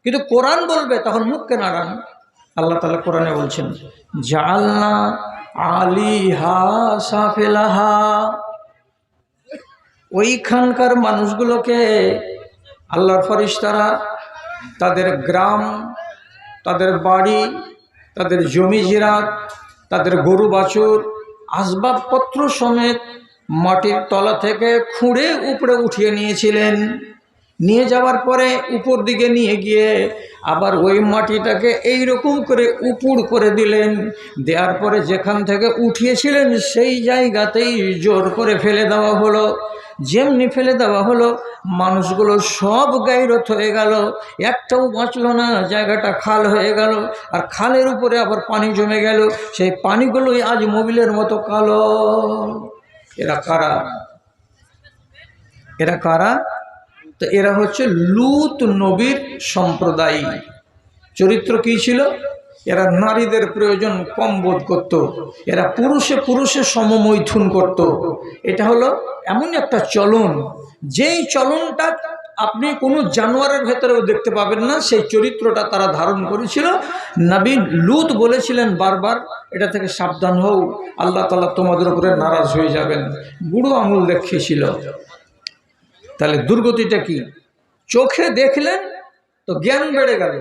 কিন্তু কোরআন বলবে তখন মুখকে নাড়ান। আল্লাহ তাআলা কোরআনে বলছেন, জাআলনা আলিহা সাফিলাহা, ওইখানকার মানুষগুলোকে আল্লাহর ফেরেশতারা তাদের গ্রাম, তাদের বাড়ি, তাদের জমি জিরাত, তাদের গরু বাছুর, আসবাবপত্র সমেত মাটির তলা থেকে খুঁড়ে উপরে উঠিয়ে নিয়েছিলেন। নিয়ে যাওয়ার পরে উপর দিকে নিয়ে গিয়ে আবার ওই মাটিটাকে এই রকম করে উপুড় করে দিলেন। দেওয়ার পরে যেখান থেকে উঠিয়েছিলেন সেই জায়গাতেই জোর করে ফেলে দেওয়া হলো। যেমনি ফেলে দেওয়া হলো, মানুষগুলো সব গায়রত হয়ে গেল, একটাও বাঁচল না। জায়গাটা খাল হয়ে গেল, আর খালের উপরে আবার পানি জমে গেল। সেই পানিগুলোই আজ মোবিলের মতো কালো। এরা কারা? এরা কারা? তো এরা হচ্ছে লূত নবীর সম্প্রদায়। চরিত্র কি ছিল? এরা নারীদের প্রয়োজন কম বোধ করত, এরা পুরুষে পুরুষে সমমৈথুন করত। এটা হলো এমন একটা চলন, যেই চলনটা আপনি কোনো জানোয়ারের ভেতরেও দেখতে পাবেন না। সেই চরিত্রটা তারা ধারণ করেছিল। নবী লূত বলেছিলেন বারবার, এটা থেকে সাবধান হও, আল্লাহ তাআলা তোমাদের উপরে নারাজ হয়ে যাবেন। বুড়ো আঙুল দেখিয়েছিল। তাহলে দুর্গতিটা কি? চোখে দেখলেন তো জ্ঞান বেড়ে গেল।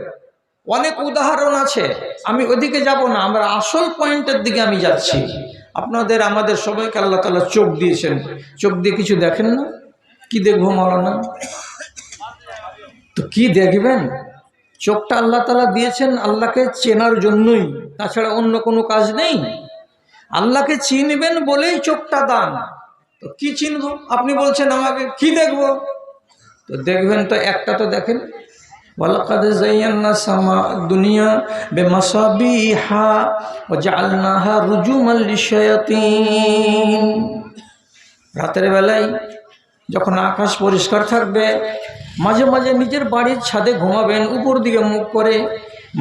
অনেক উদাহরণ আছে, আমি ওদিকে যাব না, আমরা আসল পয়েন্টের দিকে আমি যাচ্ছি। আপনাদের আমাদের সবাইকে আল্লাহ তাআলা চোখ দিয়েছেন, চোখ দিয়ে কিছু দেখেন না? কি দেখবো মাওলানা? তো কি দেখবেন? চোখটা আল্লাহ তাআলা দিয়েছেন আল্লাহকে চেনার জন্যই, তাছাড়া অন্য কোনো কাজ নেই। আল্লাহকে চিনবেন বলেই চোখটা দান। তো কি চিনবো? আপনি বলছেন আমাকে কি দেখবো? তো দেখবেন তো একটা তো দেখেন, ওয়ালাকাদ যায়্যানা সামা দুনিয়া বিমাসাবিহা ওয়া জাআলনাহা রুজুমান লিশায়াতিন। রাতের বেলায় যখন আকাশ পরিষ্কার থাকবে, মাঝে মাঝে নিজের বাড়ির ছাদে ঘুমাবেন উপর দিকে মুখ করে,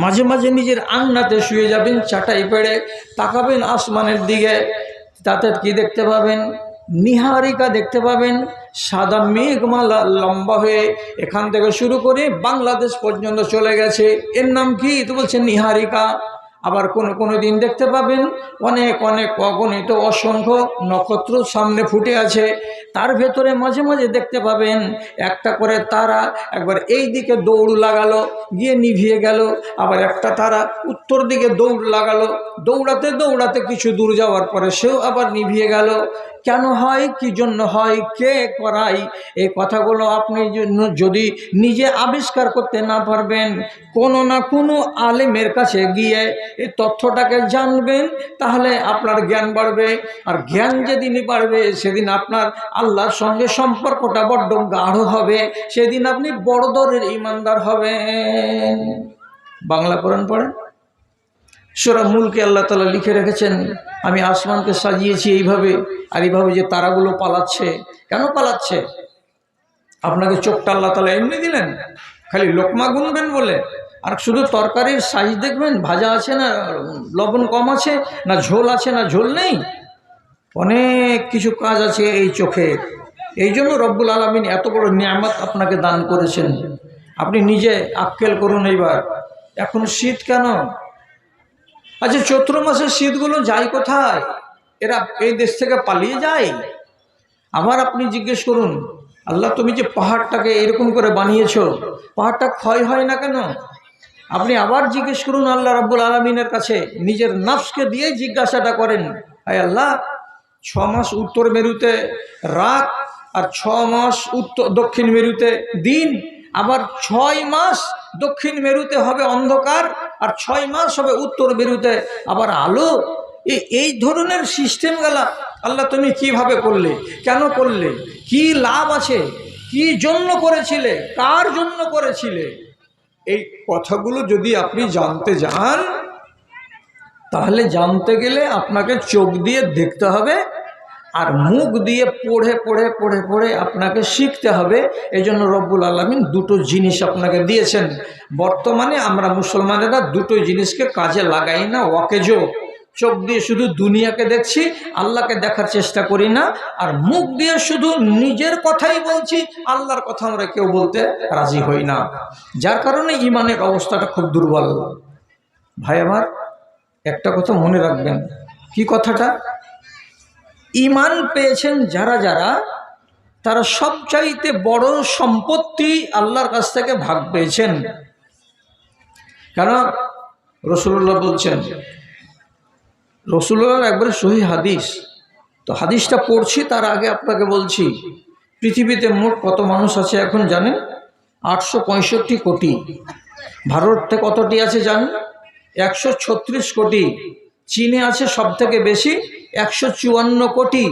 মাঝে মাঝে নিজের আঙনাতে শুয়ে যাবেন চাটাই পেড়ে, তাকাবেন আসমানের দিকে, তাতে কি দেখতে পাবেন? নিহারিকা দেখতে পাবেন। সাদা মেঘমালা লম্বা হয়ে এখান থেকে শুরু করে বাংলাদেশ পর্যন্ত চলে গেছে। এর নাম কি? তো বলছে নিহারিকা। আবার কোনো দিন দেখতে পাবেন অনেক অনেক অগণিত অসংখ্য নক্ষত্র সামনে ফুটে আছে, তার ভেতরে মাঝে মাঝে দেখতে পাবেন একটা করে তারা একবার এই দিকে দৌড় লাগালো, গিয়ে নিভিয়ে গেল। আবার একটা তারা উত্তর দিকে দৌড় লাগালো, দৌড়াতে দৌড়াতে কিছু দূর যাওয়ার পরে সেও আবার নিভিয়ে গেল। কেন হয়, কি জন্য হয়, কে করায়, এই কথাগুলো আপনি যদি নিজে আবিষ্কার করতে না পারবেন, কোনো না কোনো আলেমের কাছে গিয়ে এই তথ্যটাকে জানবেন, তাহলে আপনার জ্ঞান বাড়বে। আর জ্ঞান যেদিনই বাড়বে সেদিন আপনার আল্লাহর সঙ্গে সম্পর্কটা বড্ড গাঢ় হবে, সেদিন আপনি বড় দরের ইমানদার হবেন। বাংলা কোরআন পড়েন। সূরা মুলকে আল্লাহ তাআলা লিখে রেখেছেন, আমি আসমানকে সাজিয়েছি এইভাবে, আর এইভাবে যে তারাগুলো পালাচ্ছে। কেন পালাচ্ছে? আপনাকে চোখটা আল্লাহ তাআলা এমনি দিলেন খালি লোকমা গুনবেন বলে? আর শুধু তরকারির সাইজ দেখবেন, ভাজা আছে না লবণ কম আছে, না ঝোল আছে না ঝোল নেই? অনেক কিছু কাজ আছে এই চোখে। এই জন্য রব্বুল আলামিন এত বড় নিয়ামত আপনাকে দান করেছেন। আপনি নিজে আক্কেল করুন। এইবার এখন শীত কেন? আচ্ছা, চৈত্র মাসের শীতগুলো যায় কোথায়? এরা এই দেশ থেকে পালিয়ে যায়। আবার আপনি জিজ্ঞেস করুন, আল্লাহ তুমি যে পাহাড়টাকে এরকম করে বানিয়েছো, পাহাড়টা ক্ষয় হয় না কেন? আপনি আবার জিজ্ঞেস করুন আল্লাহ রাব্বুল আলামিনের কাছে, নিজের নফসকে দিয়ে জিজ্ঞাসাটা করেন, আয় আল্লাহ 6 মাস উত্তর মেরুতে রাত, আর 6 মাস দক্ষিণ মেরুতে দিন, আবার 6 মাস দক্ষিণ মেরুতে হবে অন্ধকার, আর 6 মাস হবে উত্তর মেরুতে আবার আলো। এই ধরনের সিস্টেম গেলা আল্লাহ তুমি কিভাবে করলে, কেন করলে, কি লাভ আছে, কি জন্য করেছিলে, কার জন্য করেছিলে? এই কথাগুলো যদি আপনি জানতে যান, তাহলে জানতে গেলে আপনাকে চোখ দিয়ে দেখতে হবে, আর মুখ দিয়ে পড়ে পড়ে পড়ে পড়ে আপনাকে শিখতে হবে। এই জন্য রব্বুল আলামিন দুটো জিনিস আপনাকে দিয়েছেন। বর্তমানে আমরা মুসলমানেরা দুটো জিনিসকে কাজে লাগাই না, ওয়াকেজো। চোখ দিয়ে শুধু দুনিয়াকে দেখছি, আল্লাহকে দেখার চেষ্টা করি না, আর মুখ দিয়ে শুধু নিজের কথাই বলছি, আল্লাহর কথা আমরা কেউ বলতে রাজি হই না। যার কারণে ইমানের অবস্থাটা খুব দুর্বল। ভাই আমার, একটা কথা মনে রাখবেন। কি কথাটা? ইমান পেয়েছেন যারা যারা, তারা সবচাইতে বড় সম্পত্তি আল্লাহর কাছ থেকে ভাগ পেয়েছেন। কারণ রাসূলুল্লাহ বলছেন, রাসূলুল্লাহর একবারে সহিহ হাদিস। তো হাদিসটা পড়ছি তার আগে আপনাকে বলছি, পৃথিবীতে মোট কত মানুষ আছে এখন জানেন? 865 কোটি। ভারতে কতটি আছে জানেন? 136 কোটি। চীনে আছে সব থেকে বেশি, 154 কোটি।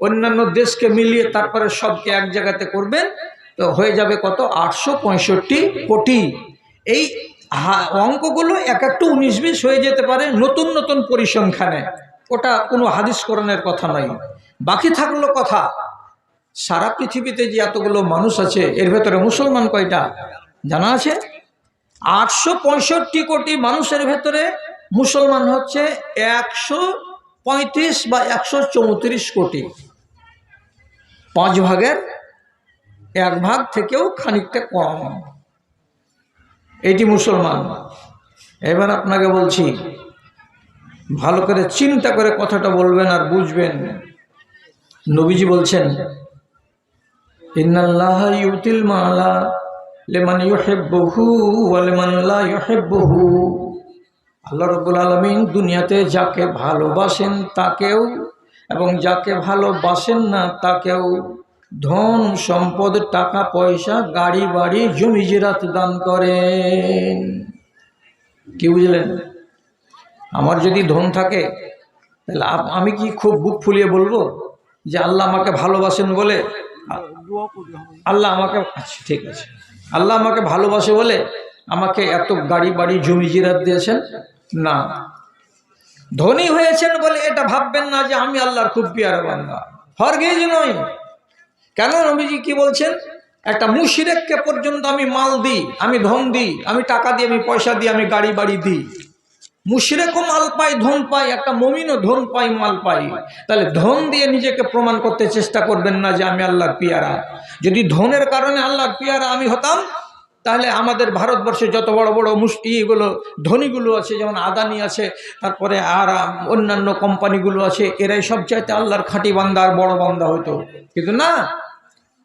অন্যান্য দেশকে মিলিয়ে তারপরে সবকে এক জায়গাতে করবেন তো হয়ে যাবে কত? 865 কোটি। এই অঙ্কগুলো এক একটু 19-20 হয়ে যেতে পারে নতুন নতুন পরিসংখ্যানে, ওটা কোনো হাদিস কোরআনের কথা নয়। বাকি থাকলো কথা, সারা পৃথিবীতে যে এতগুলো মানুষ আছে এর ভেতরে মুসলমান কয়টা জানা আছে? 865 কোটি মানুষের ভেতরে মুসলমান হচ্ছে 135 বা 134 কোটি। 5 ভাগের 1 ভাগ থেকেও খানিকটা কম, এটি মুসলমান। এবার আপনাকে বলছি, ভালো করে চিন্তা করে কথাটা বলবেন আর বুঝবেন। নবীজি বলছেন, ইন্নাল্লাহা ইউতিল মালা লিমান ইউহিব্বুহু ওয়া লিমান লা ইউহিব্বুহু। আল্লাহ রাব্বুল আলামিন দুনিয়াতে যাকে ভালোবাসেন তাকেও এবং যাকে ভালোবাসেন না তাকেও ধন সম্পদ, টাকা পয়সা, গাড়ি বাড়ি, জমি জিরাত দান করেন। কি বুঝলেন? আমার যদি ধন থাকে তাহলে আমি কি খুব বুক ফুলিয়ে বলবো যে আল্লাহ আমাকে ভালোবাসেন বলে, আল্লাহ আমাকে, আচ্ছা ঠিক আছে, আল্লাহ আমাকে ভালোবাসে বলে আমাকে এত গাড়ি বাড়ি জমি জিরাত দিয়েছেন? না। ধনী হয়েছেন বলে এটা ভাববেন না যে আমি আল্লাহর খুব পিয়ারা বান্দা, হরগিজ নয়। কেন? নবীজি কি বলছেন? একটা মুশরিককে পর্যন্ত আমি মাল দিই, আমি ধন দিই, আমি টাকা দিই, আমি পয়সা দিই, আমি গাড়ি বাড়ি দিই। মুশরিকও মাল পায়, ধন পায়, একটা মুমিনও ধন পায়, মাল পায়। তাহলে ধন দিয়ে নিজেকে প্রমাণ করতে চেষ্টা করবেন না যে আমি আল্লাহর পিয়ারা। যদি ধনের কারণে আল্লাহর পিয়ারা আমি হতাম, তাহলে আমাদের ভারতবর্ষে যত বড় বড় মুষ্টিগুলো ধনীগুলো আছে, যেমন আদানি আছে, তারপরে আর অন্যান্য কোম্পানিগুলো আছে, এরাই সবচাইতে আল্লাহর খাঁটি বান্দা আর বড় বান্দা হতো। কিন্তু না।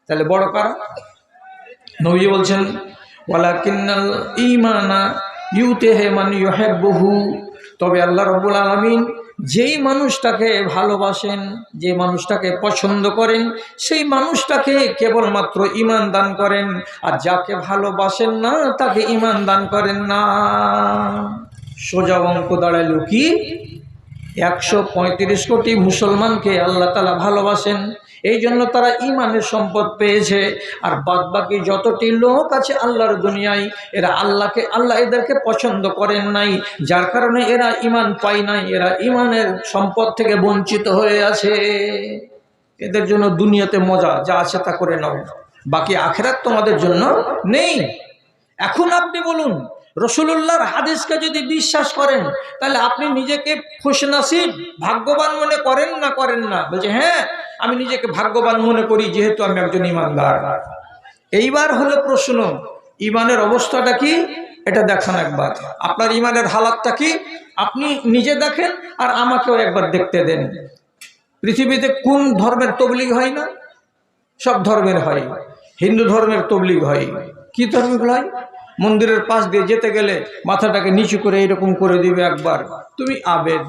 তাহলে বড় কারণ নবী বলছেন, ওয়ালাকিন্নাল ঈমানা ইউতিহি মান ইউহিব্বুহু। তবে আল্লাহ রাব্বুল আলামিন যেই মানুষটাকে ভালোবাসেন, যে মানুষটাকে পছন্দ করেন, সেই মানুষটাকে কেবলমাত্র ঈমান দান করেন, আর যাকে ভালোবাসেন না তাকে ঈমান দান করেন না। সোজা অঙ্ক দাঁড়ালো কি? 135 কোটি মুসলমানকে আল্লাহ তাআলা ভালোবাসেন, এই জন্য তারা ঈমানের সম্পদ পেয়েছে। আর বাদবাকি যতটি লোক আছে আল্লাহর দুনিয়ায়, এরা আল্লাহ এদেরকে পছন্দ করেন নাই, যার কারণে এরা ঈমান পায় নাই, এরা ঈমানের সম্পদ থেকে বঞ্চিত হয়ে আছে। এদের জন্য দুনিয়াতে মজা যা আছে তা করে নাও, বাকি আখিরাত তোমাদের জন্য নেই। এখন আপনি বলুন, রাসূলুল্লাহর হাদিসকে যদি বিশ্বাস করেন তাহলে আপনি নিজেকে খুশনসিব, ভাগ্যবান মনে করেন না করেন না? বলছে হ্যাঁ, আমি নিজেকে ভাগ্যবান মনে করি যেহেতু আমি একজন ইমানদার। এইবার হলো প্রশ্ন, ইমানের অবস্থাটা কি এটা দেখান একবার। আপনার ইমানের হালাতটা কি আপনি নিজে দেখেন, আর আমাকেও একবার দেখতে দেন। পৃথিবীতে কোন ধর্মের তবলিগ হয় না? সব ধর্মের হয়। হিন্দু ধর্মের তবলিগ হয়। কি ধর্মগুলো হয়? মন্দিরের পাশ দিয়ে যেতে গেলে মাথাটাকে নিচু করে এরকম করে দিবে একবার। তুমি আবেদ,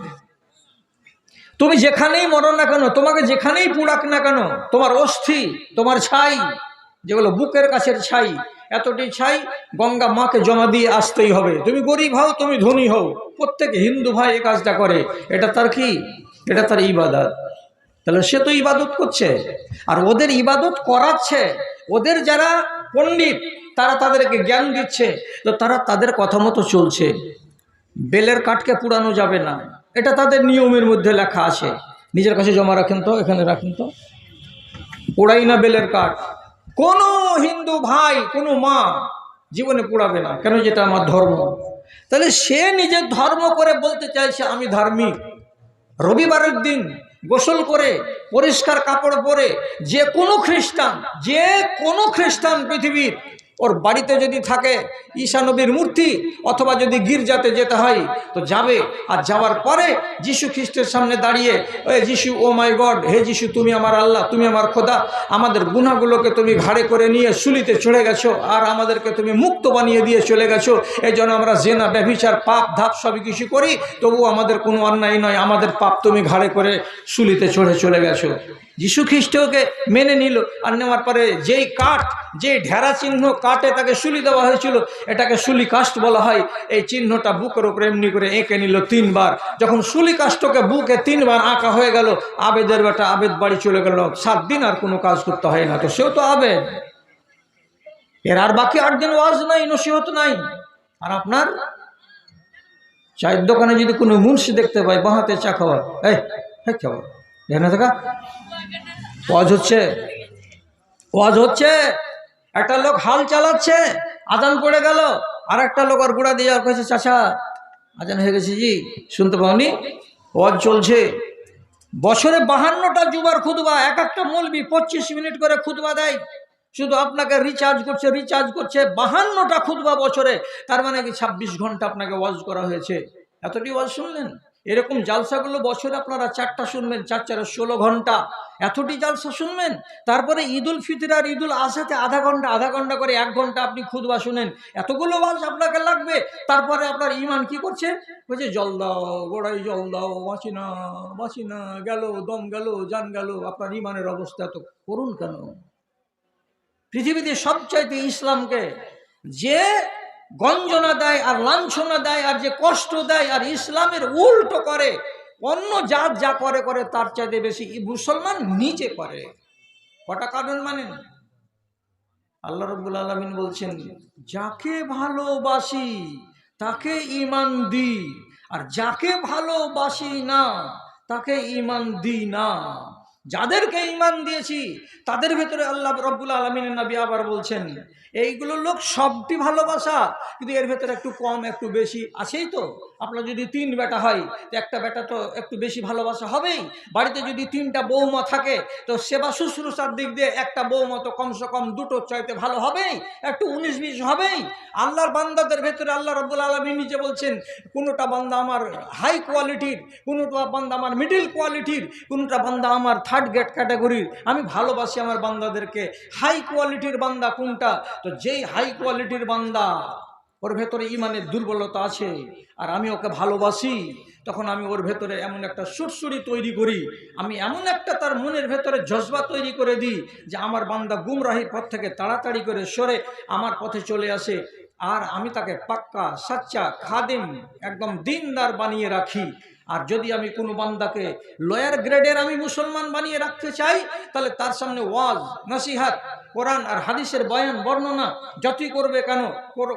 তুমি যেখানেই মরো না কেন, তোমাকে যেখানেই পুড়াক না কেন, তোমার অস্থি, তোমার ছাই, যেগুলো বুকের কাছের ছাই, এতটি ছাই গঙ্গা মাকে জমা দিয়ে আসতেই হবে। তুমি গরিব হও, তুমি ধনী হও, প্রত্যেক হিন্দু ভাই এই কাজটা করে। এটা তার কি? এটা তার ইবাদত। তাহলে সে তো ইবাদত করছে, আর ওদের ইবাদত করাচ্ছে। ওদের যারা পণ্ডিত তারা তাদেরকে জ্ঞান দিচ্ছে, তো তারা তাদের কথা মতো চলছে। বেলের কাঠকে পুড়ানো যাবে না, এটা তাদের নিয়মের মধ্যে লেখা আছে। নিজের কাছে জমা রাখেন তো, এখানে রাখেন তো। পোড়াই না বেলের কাঠ। কোনো হিন্দু ভাই, কোনো মা জীবনে পোড়াবে না, কেন? যেটা আমার ধর্ম। তাহলে সে নিজের ধর্ম করে বলতে চাইছে আমি ধার্মিক, রবিবারের দিন গোসল করে পরিষ্কার কাপড় পরে যে কোনো খ্রিস্টান পৃথিবীর ওর বাড়িতে যদি থাকে ঈসা নবীর মূর্তি অথবা যদি গির্জাতে যেতে হয় তো যাবে। আর যাওয়ার পরে যিশু খ্রিস্টের সামনে দাঁড়িয়ে, ওই যিশু, ও মাই গড, হে যিশু, তুমি আমার আল্লাহ, তুমি আমার খোদা, আমাদের গুনাহগুলোকে তুমি ঘাড়ে করে নিয়ে শুলিতে চড়ে গেছো আর আমাদেরকে তুমি মুক্ত বানিয়ে দিয়ে চলে গেছো। এই জন্য আমরা জেনা, ব্যভিচার, পাপ ধাপ সবই কিছু করি, তবু আমাদের কোনো অন্যায় নয়, আমাদের পাপ তুমি ঘাড়ে করে শুলিতে চলে গেছো। যিশু খ্রিস্টকে মেনে নিল। আর নেওয়ার পরে যেই ঢেরা চিহ্ন কাটে তাকে শুলি দেওয়া হয়েছিল, এটাকে শুলি কাষ্ট বলা হয়। এই চিহ্নটা বুকের উপরে এমনি করে এঁকে নিল 3 বার। যখন শুলি কাষ্টকে বুকে 3 বার আঁকা হয়ে গেল, আবেদের বেটা আবেদ বাড়ি চলে গেল। 7 দিন আর কোনো কাজ করতে হয় না, তো সেও তো আবেদ। এর আর বাকি 8 দিন ওয়াজ নাই, নসিহত নাই। আর আপনার চায়ের দোকানে যদি কোনো মুন্সি দেখতে পাই বাহাতে চা খাওয়া, এই খাওয়া দেখে না থাকা, ওয়াজ হচ্ছে, একটা লোক হাল চালাচ্ছে, আজান পড়ে গেল, আর একটা লোক আর গুড়া দিয়ে আর কয়েছে, চাচা আজান হয়ে গেছে জি, শুনতে পাওনি? ওয়াজ চলছে। বছরে 52টা জুমার খুতবা, এক একটা মৌলবি 25 মিনিট করে খুতবা দেয়, শুধু আপনাকে রিচার্জ করছে। 52টা খুতবা বছরে, তার মানে কি 26 ঘন্টা আপনাকে ওয়াজ করা হয়েছে। এতটি ওয়াজ শুনলেন? এরকম জালসাগুলো বছরে আপনারা 4টা শুনবেন, 4 4 16 ঘন্টা, এতটি জালসা শুনবেন। তারপরে ঈদুল ফিতর আর ঈদুল আজহাতে আধা ঘন্টা করে 1 ঘন্টা আপনি খুতবা শুনেন, এতগুলো ওয়াজ আপনাকে লাগবে। তারপরে আপনার ইমান কি করছে? বলছে জল দাও গোড়াই, জল দাও, বাঁচি না, গেল দম, গেল জান গেল। আপনার ইমানের অবস্থা এত করুন কেন? পৃথিবীতে সবচাইতে ইসলামকে যে গঞ্জনা দেয় আর লাঞ্ছনা দেয় আর যে কষ্ট দেয় আর ইসলামের উল্টো করে, অন্য জাত যা করে তার চাইতে বেশি মুসলমান নিজে করে। কটা কারণ মানেন? আল্লাহ রাব্বুল আলামিন বলছেন, যাকে ভালোবাসি তাকে ঈমান দিই, আর যাকে ভালোবাসি না তাকে ঈমান দিই না। যাদেরকে ঈমান দিয়েছি তাদের ভেতরে আল্লাহ রাব্বুল আলামিনের নবী আবার বলছেন, এইগুলো লোক সবটি ভালোবাসা, কিন্তু এর ভেতরে একটু কম একটু বেশি আছেই। তো আপনার যদি 3 বেটা হয় তো একটা বেটা তো একটু বেশি ভালোবাসা হবেই। বাড়িতে যদি 3টা বৌমা থাকে তো সেবা শুশ্রূষার দিক দিয়ে একটা বৌমা তো কমসে কম 2টোর চাইতে ভালো হবেই, একটু 19-20 হবেই। আল্লাহর বান্দাদের ভেতরে আল্লাহ রাব্বুল আলামিন নিজে বলছেন, কোনোটা বান্দা আমার হাই কোয়ালিটির, কোনোটা বান্দা আমার মিডিল কোয়ালিটির, কোনোটা বান্দা আমার 3rd গ্রেড ক্যাটাগরির। আমি ভালোবাসি আমার বান্দাদেরকে। হাই কোয়ালিটির বান্দা কোনটা? তো যেই হাই কোয়ালিটির বান্দা ওর ভেতরে ইমানের দুর্বলতা আছে আর আমি ওকে ভালোবাসি, তখন আমি ওর ভেতরে এমন একটা সুরসুরি তৈরি করি, আমি এমন একটা তার মনের ভেতরে জজবা তৈরি করে দিই যে আমার বান্দা গুমরাহির পথ থেকে তাড়াতাড়ি করে সরে আমার পথে চলে আসে। আর আমি তাকে পাক্কা সাচ্চা খাদেম, একদম দিনদার বানিয়ে রাখি। আর যদি আমি কোনো বান্দাকে লোয়ার গ্রেডের আমি মুসলমান বানিয়ে রাখতে চাই, তাহলে তার সামনে ওয়াজ, নসিহাত, কোরআন আর হাদিসের বয়ান বর্ণনা যতই করবে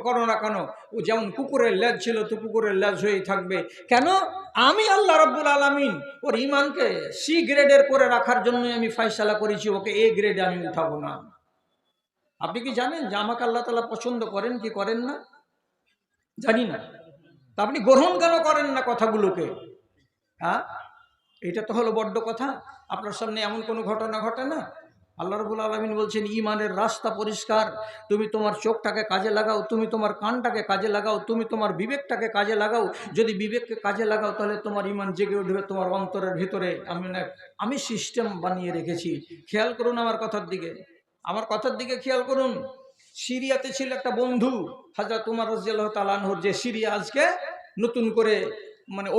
করো না কেন, ও যেমন কুকুরের লেজ ছিল তো কুকুরের লেজ হয়েই থাকবে। কেন? আমি আল্লাহ রাব্বুল আলামিন ওর ইমানকে সি গ্রেডের করে রাখার জন্যই আমি ফয়সালা করেছি, ওকে এ গ্রেডে আমি উঠাবো না। আপনি কি জানেন যে আমাকে আল্লাহ তাআলা পছন্দ করেন কি করেন না? জানি না। তা আপনি গ্রহণ কেন করেন না কথাগুলোকে? হ্যাঁ, এটা তো হলো বড্ড কথা। আপনার সামনে এমন কোনো ঘটনা ঘটে না? আল্লাহ রাব্বুল আলামিন বলছেন, ইমানের রাস্তা পরিষ্কার। তুমি তোমার চোখটাকে কাজে লাগাও, তুমি তোমার কানটাকে কাজে লাগাও, তুমি তোমার বিবেকটাকে কাজে লাগাও। যদি বিবেককে কাজে লাগাও তাহলে তোমার ইমান জেগে উঠবে তোমার অন্তরের ভিতরে। আমি সিস্টেম বানিয়ে রেখেছি। খেয়াল করুন আমার কথার দিকে খেয়াল করুন। সিরিয়াতে ছিল একটা বন্ধু হযরত উমর রাদিয়াল্লাহু তাআলা আনহুর, যে সিরিয়া আজকে নতুন করে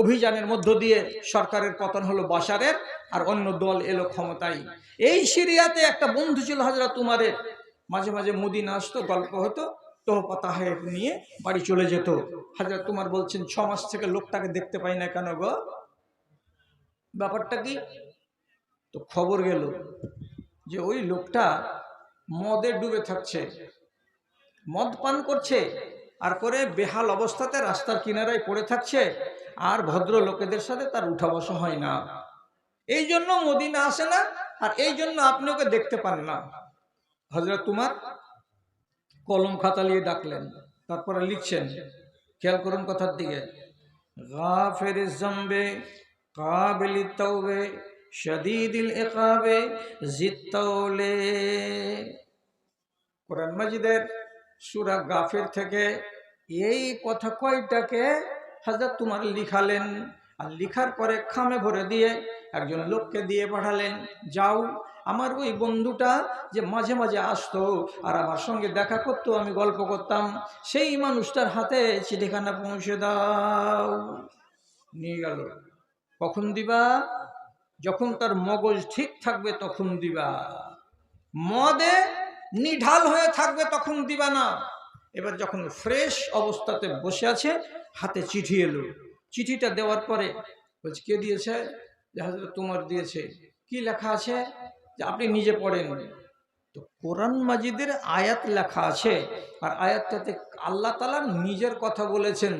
অভিযানের মধ্য দিয়ে সরকারের পতন হলো বাশারের, আর অন্য দল এলো ক্ষমতায়। এই সিরিয়াতে একটা বন্ধু ছিল হযরত উমরের, মাঝে মাঝে মদিনা আসতো, গল্প হতো, তোহফা তাহফ নিয়ে বাড়ি চলে যেত। হযরত উমর বলছেন, 6 মাস থেকে লোকটাকে দেখতে পাই না কেন গো, ব্যাপারটা কি? তো খবর গেল যে ওই লোকটা মদে ডুবে থাকছে, মদ পান করছে, আর করে বেহাল অবস্থাতে রাস্তার কিনারায় পড়ে থাকছে, আর ভদ্র লোকেদের সাথে তার উঠা বসা হয় না। এই জন্য মদিনা আসে না, আর এই জন্য আপনি ওকে দেখতে পান না। হযরত উমর কলম খাতা নিয়ে ডাকলেন, তারপরে লিখছেন। খেয়াল করুন কথার দিকে। গাফির জম্বে কাবিল তাওবে শাদীদিল ইকাবে জিত্তাওলে। কোরআন মাজিদের সূরা গাফির থেকে এই কথা কয়টাকে হযরত উমর লিখালেন, আর লিখার পরে খামে ভরে দিয়ে একজন লোককে দিয়ে পাঠালেন, যাও আমার ওই বন্ধুটা যে মাঝে মাঝে আসতো আর আমার সঙ্গে দেখা করতো, আমি গল্প করতাম, সেই মানুষটার হাতে চিঠিখানা পৌঁছে দাও। নিয়ে গেল। কখন দিবা? যখন তার মগজ ঠিক থাকবে তখন দিবা। মদে নিঢাল হয়ে থাকবে তখন দিবা না। এবার যখন ফ্রেশ অবস্থাতে বসে আছে, হাতে চিঠি এলো। চিঠিটা দেওয়ার পরে বলছে, কে দিয়েছে? যে হযরত তোমার দিয়েছে। কি লেখা আছে? যে আপনি নিজে পড়েন। তো কোরআন মাজিদের আয়াত লেখা আছে, আর আয়াতটাতে আল্লাহ তাআলা নিজের কথা বলেছেন।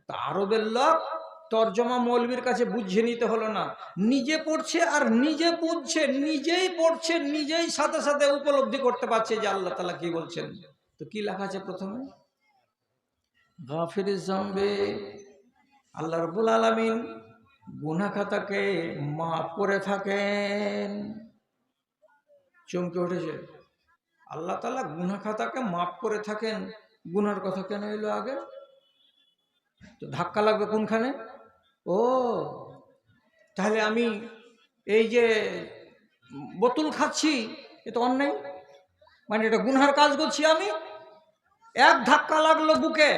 তা আরবের লোক তর্জমা মৌলবীর কাছে বুঝিয়ে নিতে হলো না, নিজে পড়ছে আর নিজে বুঝছে, নিজেই পড়ছে, নিজেই সাথে সাথে উপলব্ধি করতে পারছে যে আল্লাহ তাআলা কি বলছেন। তো কি লেখা আছে প্রথমে? গাফিরিজ জামবে, আল্লাহ রাব্বুল আলামিন গুনাহ খাতাকে মাফ করে থাকেন। চমকে উঠেছে, আল্লাহ তাআলা গুনাহ খাতাকে মাফ করে থাকেন, গুনার কথা কেন এলো আগে? তো ধাক্কা লাগবে কোনখানে? ও, তাহলে আমি এই যে বোতল খাচ্ছি, এ তো অন্যায়, মানে এটা গুনহার কাজ করছি আমি। এক ধাক্কা লাগলো বুকে।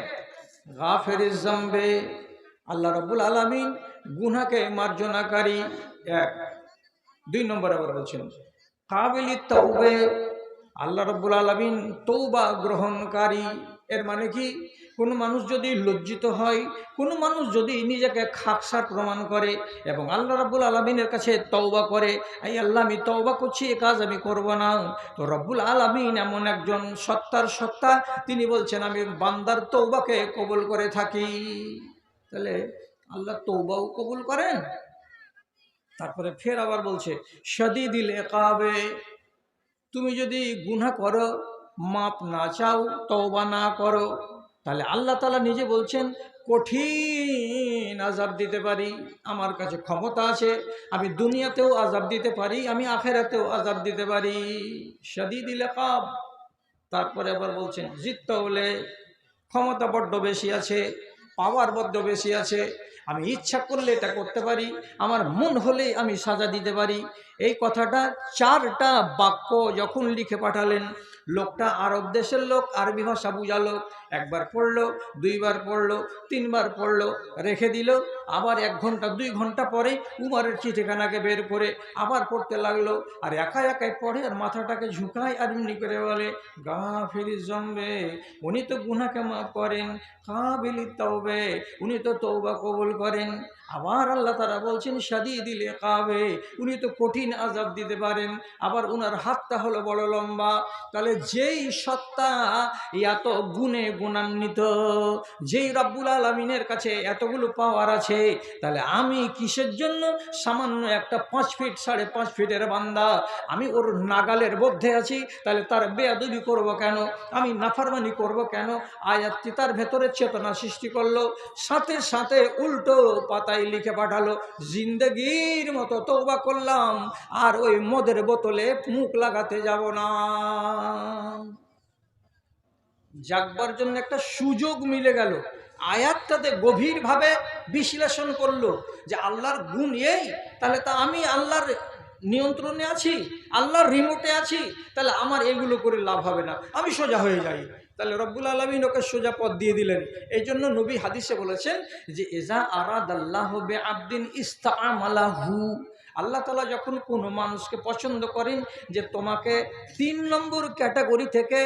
গাফিরিজ জামবে, আল্লাহ রাব্বুল আলামিন গুনাহকে মার্জনাকারী। এক। দুই নম্বর আবার বলছেন কাবিলিত তাওবে, আল্লাহ রাব্বুল আলামিন তওবা গ্রহণকারী। এর মানে কি? কোনো মানুষ যদি লজ্জিত হয়, কোনো মানুষ যদি নিজেকে খাকসার প্রমাণ করে এবং আল্লাহ রাব্বুল আলামিনের কাছে তওবা করে, এই আল্লাহ আমি তওবা করছি, এ কাজ আমি করব না, তো রব্বুল আলামিন এমন একজন সত্তার সত্তা, তিনি বলছেন আমি বান্দার তওবাকে কবুল করে থাকি। তাহলে আল্লাহ তওবাও কবুল করেন। তারপরে ফের আবার বলছে শাদীদিল ইকাবে, তুমি যদি গুনাহ করো, মাপ না চাও, তওবা না করো, তাহলে আল্লাহ তাআলা নিজে বলছেন কঠিন আযাব দিতে পারি, আমার কাছে ক্ষমতা আছে, আমি দুনিয়াতেও আযাব দিতে পারি, আমি আখিরাতেও আযাব দিতে পারি। শাদীদিল ইকাব। তারপরে আবার বলছেন জিত্তাওলে, ক্ষমতা বড্ড বেশি আছে, পাওয়ার বড্ড বেশি আছে, আমি ইচ্ছা করলে এটা করতে পারি, আমার মন হলেই আমি সাজা দিতে পারি। এই কথাটা চারটা বাক্য যখন লিখে পাঠালেন, লোকটা আরব দেশের লোক, আরবি ভাষা বুঝা লোক, একবার পড়লো, দুইবার পড়লো, তিনবার পড়লো, রেখে দিল। আবার 1 ঘন্টা 2 ঘন্টা পরে উমরের চিঠিখানাকে বের করে আবার পড়তে লাগলো, আর একা একাই পড়ে আর মাথাটাকে ঝুঁকায় আর এমনি করে বলে গাফিরিজ জামবে, উনি তো গুনাহকে মাফ করেন, কাবিলিত তাওবে, উনি তো তওবা কবুল করেন। আবার আল্লাহ তাআলা বলছেন শাদীদিল ইকাবে, উনি তো কঠিন আযাব দিতে পারেন, আবার উনার হাতটা হলো বড় লম্বা। তাহলে যেই সত্তা এত গুণে গুণান্বিত, যেই রব্বুল আলামিনের কাছে এতগুলো পাওয়ার আছে, তাহলে আমি কিসের জন্য সামান্য একটা 5 ফিট 5.5 ফিটের বান্দা, আমি ওর নাগালের মধ্যে আছি, তাহলে তার বেয়াদবি করব কেন, আমি নাফরমানি করব কেন? আয়াতটি তার ভেতরে চেতনা সৃষ্টি করলো, সাথে সাথে উল্টো পাতায় লিখে পাঠালো জিন্দেগির মতো তওবা করলাম, আর ওই মদের বোতলে মুখ লাগাতে যাব না। জাগবার জন্য একটা সুযোগ মিলে গেল। আয়াতটাতে গভীরভাবে বিশ্লেষণ করলো যে আল্লাহর গুণ এই, তাহলে তা আমি আল্লাহর নিয়ন্ত্রণে আছি, আল্লাহর রিমোটে আছি, তাহলে আমার এগুলো করে লাভ হবে না, আমি সোজা হয়ে যাই। তাহলে রব্বুল আলামিন ওকে সোজা পথ দিয়ে দিলেন। এই জন্য নবী হাদিসে বলেছেন যে এজা আরাদাল্লাহু বিআবদিন ইস্তাআমালাহু, আল্লাহ তাআলা যখন কোনো মানুষকে পছন্দ করেন যে তোমাকে 3 নম্বর ক্যাটাগরি থেকে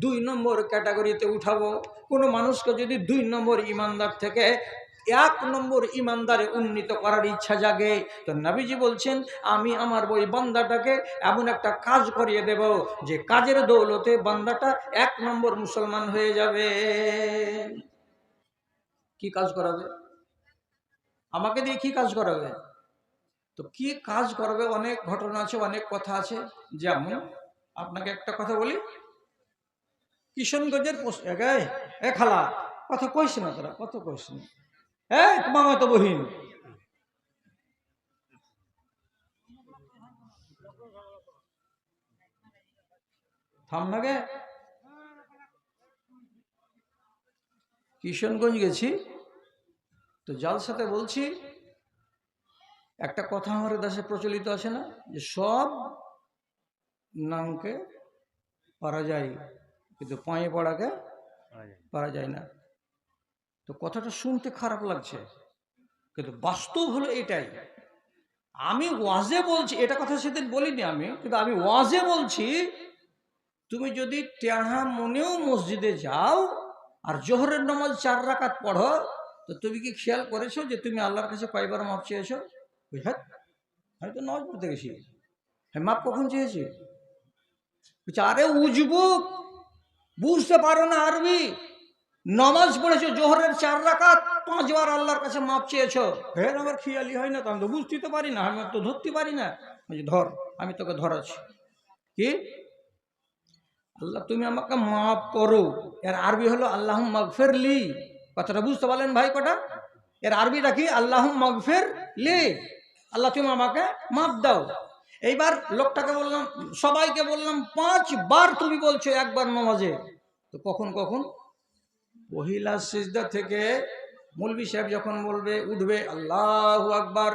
2 নম্বর ক্যাটাগরিতে উঠাবো, কোনো মানুষকে যদি 2 নম্বর ইমানদার থেকে 1 নম্বর ইমানদারে উন্নীত করার ইচ্ছা জাগে, তো নবীজি বলছেন আমি আমার ওই বান্দাটাকে এমন একটা কাজ করিয়ে দেব যে কাজের দৌলতে বান্দাটা 1 নম্বর মুসলমান হয়ে যাবে। কি কাজ করাবে? আমাকে দিয়ে কি কাজ করাবে? তো কি কাজ করবে, অনেক ঘটনা আছে, অনেক কথা আছে। যেমন আপনাকে একটা কথা বলি, কিশনগঞ্জের এ খালা কথা কইস না, তোরা কত কইস না, তোমার তো বহিন আপনাকে কিশনগঞ্জ গেছি তো জালসাতে বলছি, একটা কথা আমাদের দেশে প্রচলিত আছে না, যে সব নামকে পারা যায় কিন্তু পায়ে পড়াকে পারা যায় না। তো কথাটা শুনতে খারাপ লাগছে, কিন্তু বাস্তব হলো এটাই। আমি ওয়াজে বলছি, এটা কথা সেদিন বলিনি আমি, কিন্তু আমি ওয়াজে বলছি, তুমি যদি টেढ़া মনেও মসজিদে যাও আর জোহরের নামাজ 4 রাকাত পড়ো, তো তুমি কি খেয়াল করেছো যে তুমি আল্লাহর কাছে কয়বার মাপ চেয়েছো? বুঝলেন, আমি তো নামাজ পড়তে গেছি, আমি মাপ কখন চেয়েছি? আরে উজবুক, বুঝতে পারো না আরবি? নামাজ পড়েছো জোহরের 4 রাকাত, 5 বার আল্লাহর কাছে মাপ চেয়েছো। হ্যাঁ, আমার খেয়ালি হয় না, তো আমি তো বুঝতে তো পারি না, আমি তো ধরতে পারি না। ধর, আমি তোকে ধরাচ্ছি। কি? আল্লাহ তুমি আমাকে মাফ করো, এর আরবি হলো আল্লাহ মাগফিরলি। কথাটা বুঝতে পারলেন ভাই কটা? এর আরবিটা কি? আল্লাহ মাগফিরলি, আল্লাহ তুমি আমাকে মাফ দাও। এইবার লোকটাকে বললাম, সবাইকে বললাম 5 বার তুমি বলছো একবার নামাজে, তো কখন কখন পহিলা সিজদা থেকে মৌলভী সাহেব যখন বলবে, উঠবে আল্লাহু আকবার,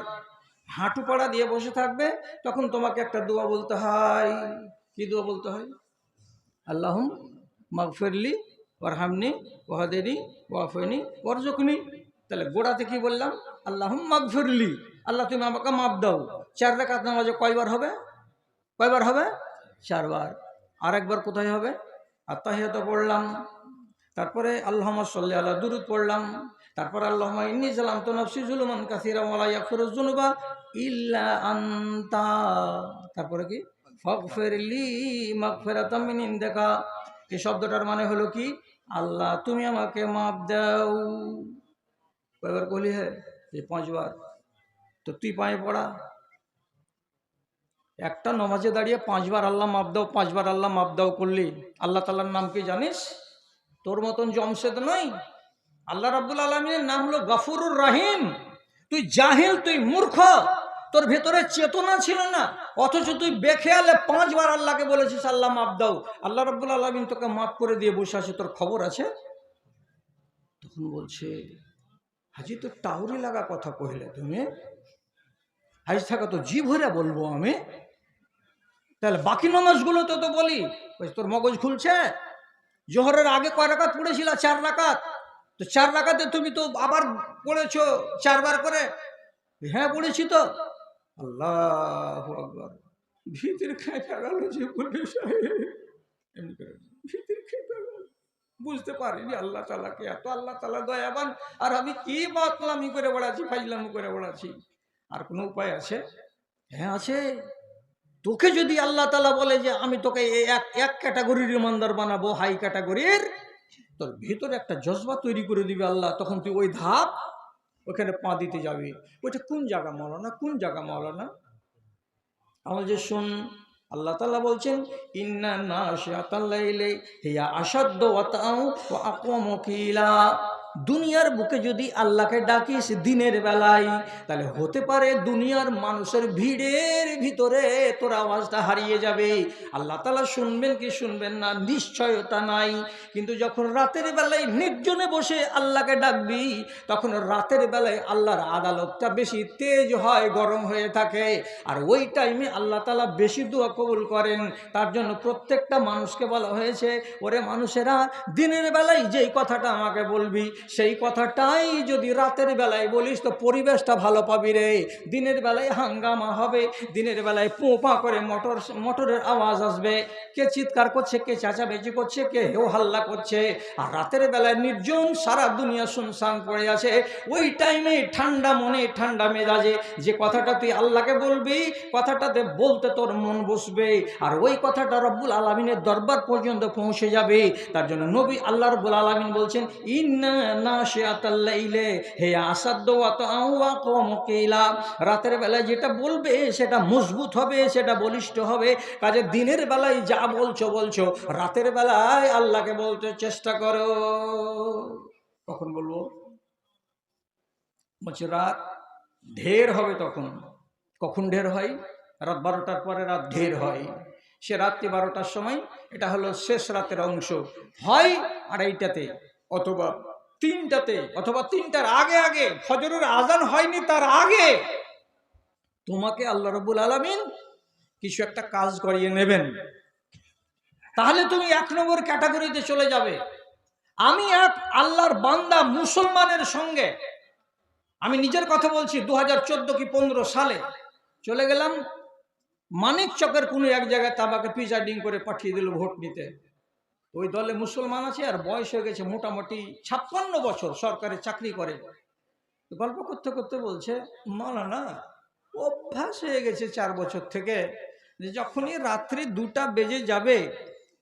হাঁটু পাড়া দিয়ে বসে থাকবে, তখন তোমাকে একটা দোয়া বলতে হয়। কি দোয়া বলতে হয়? আল্লাহুম মাগফিরলি ওয়ারহামনি ওয়াহদিনি ওয়াফিনি ওয়ারজুকনি। তাহলে গোড়াতে কি বললাম? আল্লাহুম মাগফিরলি, আল্লাহ তুমি আমাকে মাপ দাও। 4 রাকাত নামাজে কয়বার হবে? কয়বার হবে? 4 বার। আর একবার কোথায় হবে? আত্তাহিয়াত পড়লাম, তারপরে আল্লাহুম্মা সাল্লি আলা দুরুদ পড়লাম, তারপর আল্লাহুম্মা ইন্নী যালামতু নাফসি যুলমান কাসীরা ওয়া লা ইয়াগফিরুয যুনুবা ইল্লা আনতা। তারপরে কি? ফাগফিরলি মাগফিরাতাম মিন ইনদিকা। এই শব্দটার মানে হলো কি? আল্লাহ তুমি আমাকে মাপ দাও। কয়বার বলি? হ্যাঁ, এই 5 বার। তো তুই পায়ে পড়া, একটা নামাজে দাঁড়িয়ে 5 বার আল্লাহ মাপ দাও, 5 বার আল্লাহ মাপ দাও করলি, আল্লাহ তাআলার নাম কি জানিস? তোর মতন জমশেদ নয়, আল্লাহ রাব্বুল আলামিনের নাম হলো গফুরুর রহিম। তুই জাহিল, তুই মূর্খ, তোর ভেতরে চেতনা ছিল না, অথচ তুই বেখেয়ালে 5 বার আল্লাহকে বলেছিস আল্লাহ মাপ দাও। আল্লাহ রাব্বুল আলামিন তোকে মাফ করে দিয়ে বসে আছে, তোর খবর আছে? তখন বলছে, হাজি তো টাউরি লাগা কথা কহিলে তুমি, হাজি থাকা তো জি ভরে বলবো আমি, তাহলে বাকি নামাজগুলো তো বলি। তোর মগজ খুলছে? জোহরের আগে কয় রাকাত পড়েছিল? 4 রাকাত। তো 4 রাকাতে তুমি তো আবার পড়েছো 4 বার করে। হ্যাঁ পড়েছি তো। আল্লাহু আকবার। ভিতরে খেপে গেল যে বলে সাহেব, এমনি করে ভিতরে খেপে গেল, বুঝতে পারিনি আল্লাহ তাআলাকে এত, আল্লাহ তাআলা দয়াবান, আর আমি কি বাতলামি করে বেড়াচ্ছি, ফাইজলামি করে বেড়াচ্ছি। আর কোনো উপায় আছে? হ্যাঁ আছে। তোকে যদি আল্লাহ তাআলা বলে যে আমি তোকে এক ক্যাটাগরির ইমানদার বানাবো, হাই ক্যাটাগরির, তোর ভিতরে একটা জজবা তৈরি করে দিবে আল্লাহ, তখন তুই ওই ধাপ ওখানে পা দিতে যাবি। ওইটা কোন জায়গা মাওলানা, কোন জায়গা মাওলানা? আমার যে শুন, আল্লাহ তাআলা বলছেন, ইন্না নাশিয়াতাল লাইলি হিয়া আশাদ্দু ওয়াতাআন ওয়া আকওয়ামু কিলা। দুনিয়ার বুকে যদি আল্লাহকে ডাকিস দিনের বেলায়, তাহলে হতে পারে দুনিয়ার মানুষের ভিড়ের ভিতরে তোর আওয়াজটা হারিয়ে যাবে। আল্লাহ তাআলা শুনবেন কি শুনবেন না নিশ্চয়তা নাই, কিন্তু যখন রাতের বেলায় নির্জনে বসে আল্লাহকে ডাকবি, তখন রাতের বেলায় আল্লাহর আদালতটা বেশি তেজ হয়, গরম হয়ে থাকে, আর ওই টাইমে আল্লাহ তাআলা বেশি দোয়া কবুল করেন। তার জন্য প্রত্যেকটা মানুষকে বলা হয়েছে, ওরে মানুষেরা, দিনের বেলায় যেই কথাটা আমাকে বলবি, সেই কথাটাই যদি রাতের বেলায় বলিস তো পরিবেশটা ভালো পাবি রে। দিনের বেলায় হাঙ্গামা হবে, দিনের বেলায় পোপা করে মোটরের আওয়াজ আসবে, কে চিৎকার করছে, কে চেঁচামেচি করছে, কে হেউ হাল্লা করছে। আর রাতের বেলায় নির্জন, সারা দুনিয়া শুনশান পড়ে আছে। ওই টাইমে ঠান্ডা মনে ঠান্ডা মেজাজে যে কথাটা তুই আল্লাহকে বলবি, কথাটাতে বলতে তোর মন বসবে, আর ওই কথাটা রব্বুল আলামিনের দরবার পর্যন্ত পৌঁছে যাবে। তার জন্য নবী আল্লাহ রব্বুল আলামিন বলছেন, ইন্না নাশিয়াতাল লাইলি হিয়া আসাদ্দু ওয়াতাআন ওয়া আকওয়ামু কিলা। রাতের বেলায় যেটা বলবে সেটা মজবুত হবে, সেটা বলিষ্ঠ হবে। কাজে দিনের বেলায় যা বলছো, রাতের বেলায় আল্লাহকে বলতে চেষ্টা করো। কখন বলবো? বলছে রাত ঢের হবে তখন। কখন ঢের হয়? রাত 12টার পরে রাত ঢের হয়। সে রাত্রি 12টার সময়, এটা হলো শেষ রাতের অংশ, হয় 2:30টাতে অথবা 3টাতে অথবা 3টার আগে আগে, ফজরের আজান হয়নি তার আগে তোমাকে আল্লাহ রাব্বুল আলামিন কিছু একটা কাজ করিয়ে নেবেন। তাহলে তুমি 1 নম্বর ক্যাটাগরিতে চলে যাবে। আমি এক আল্লাহর বান্দা মুসলমানের সঙ্গে, আমি নিজের কথা বলছি, 2014 কি 15 সালে চলে গেলাম মানিক চকের কোনো এক জায়গায়, তাবাকে প্রিজাইডিং করে পাঠিয়ে দিল ভোট নিতে। ওই দলে মুসলমান আছে আর বয়স হয়ে গেছে মোটামুটি 56 বছর, সরকারি চাকরি করে। গল্প করতে করতে বলছে, মাওলানা অভ্যাস হয়ে গেছে 4 বছর থেকে, যে যখনই রাত্রি 2টা বেজে যাবে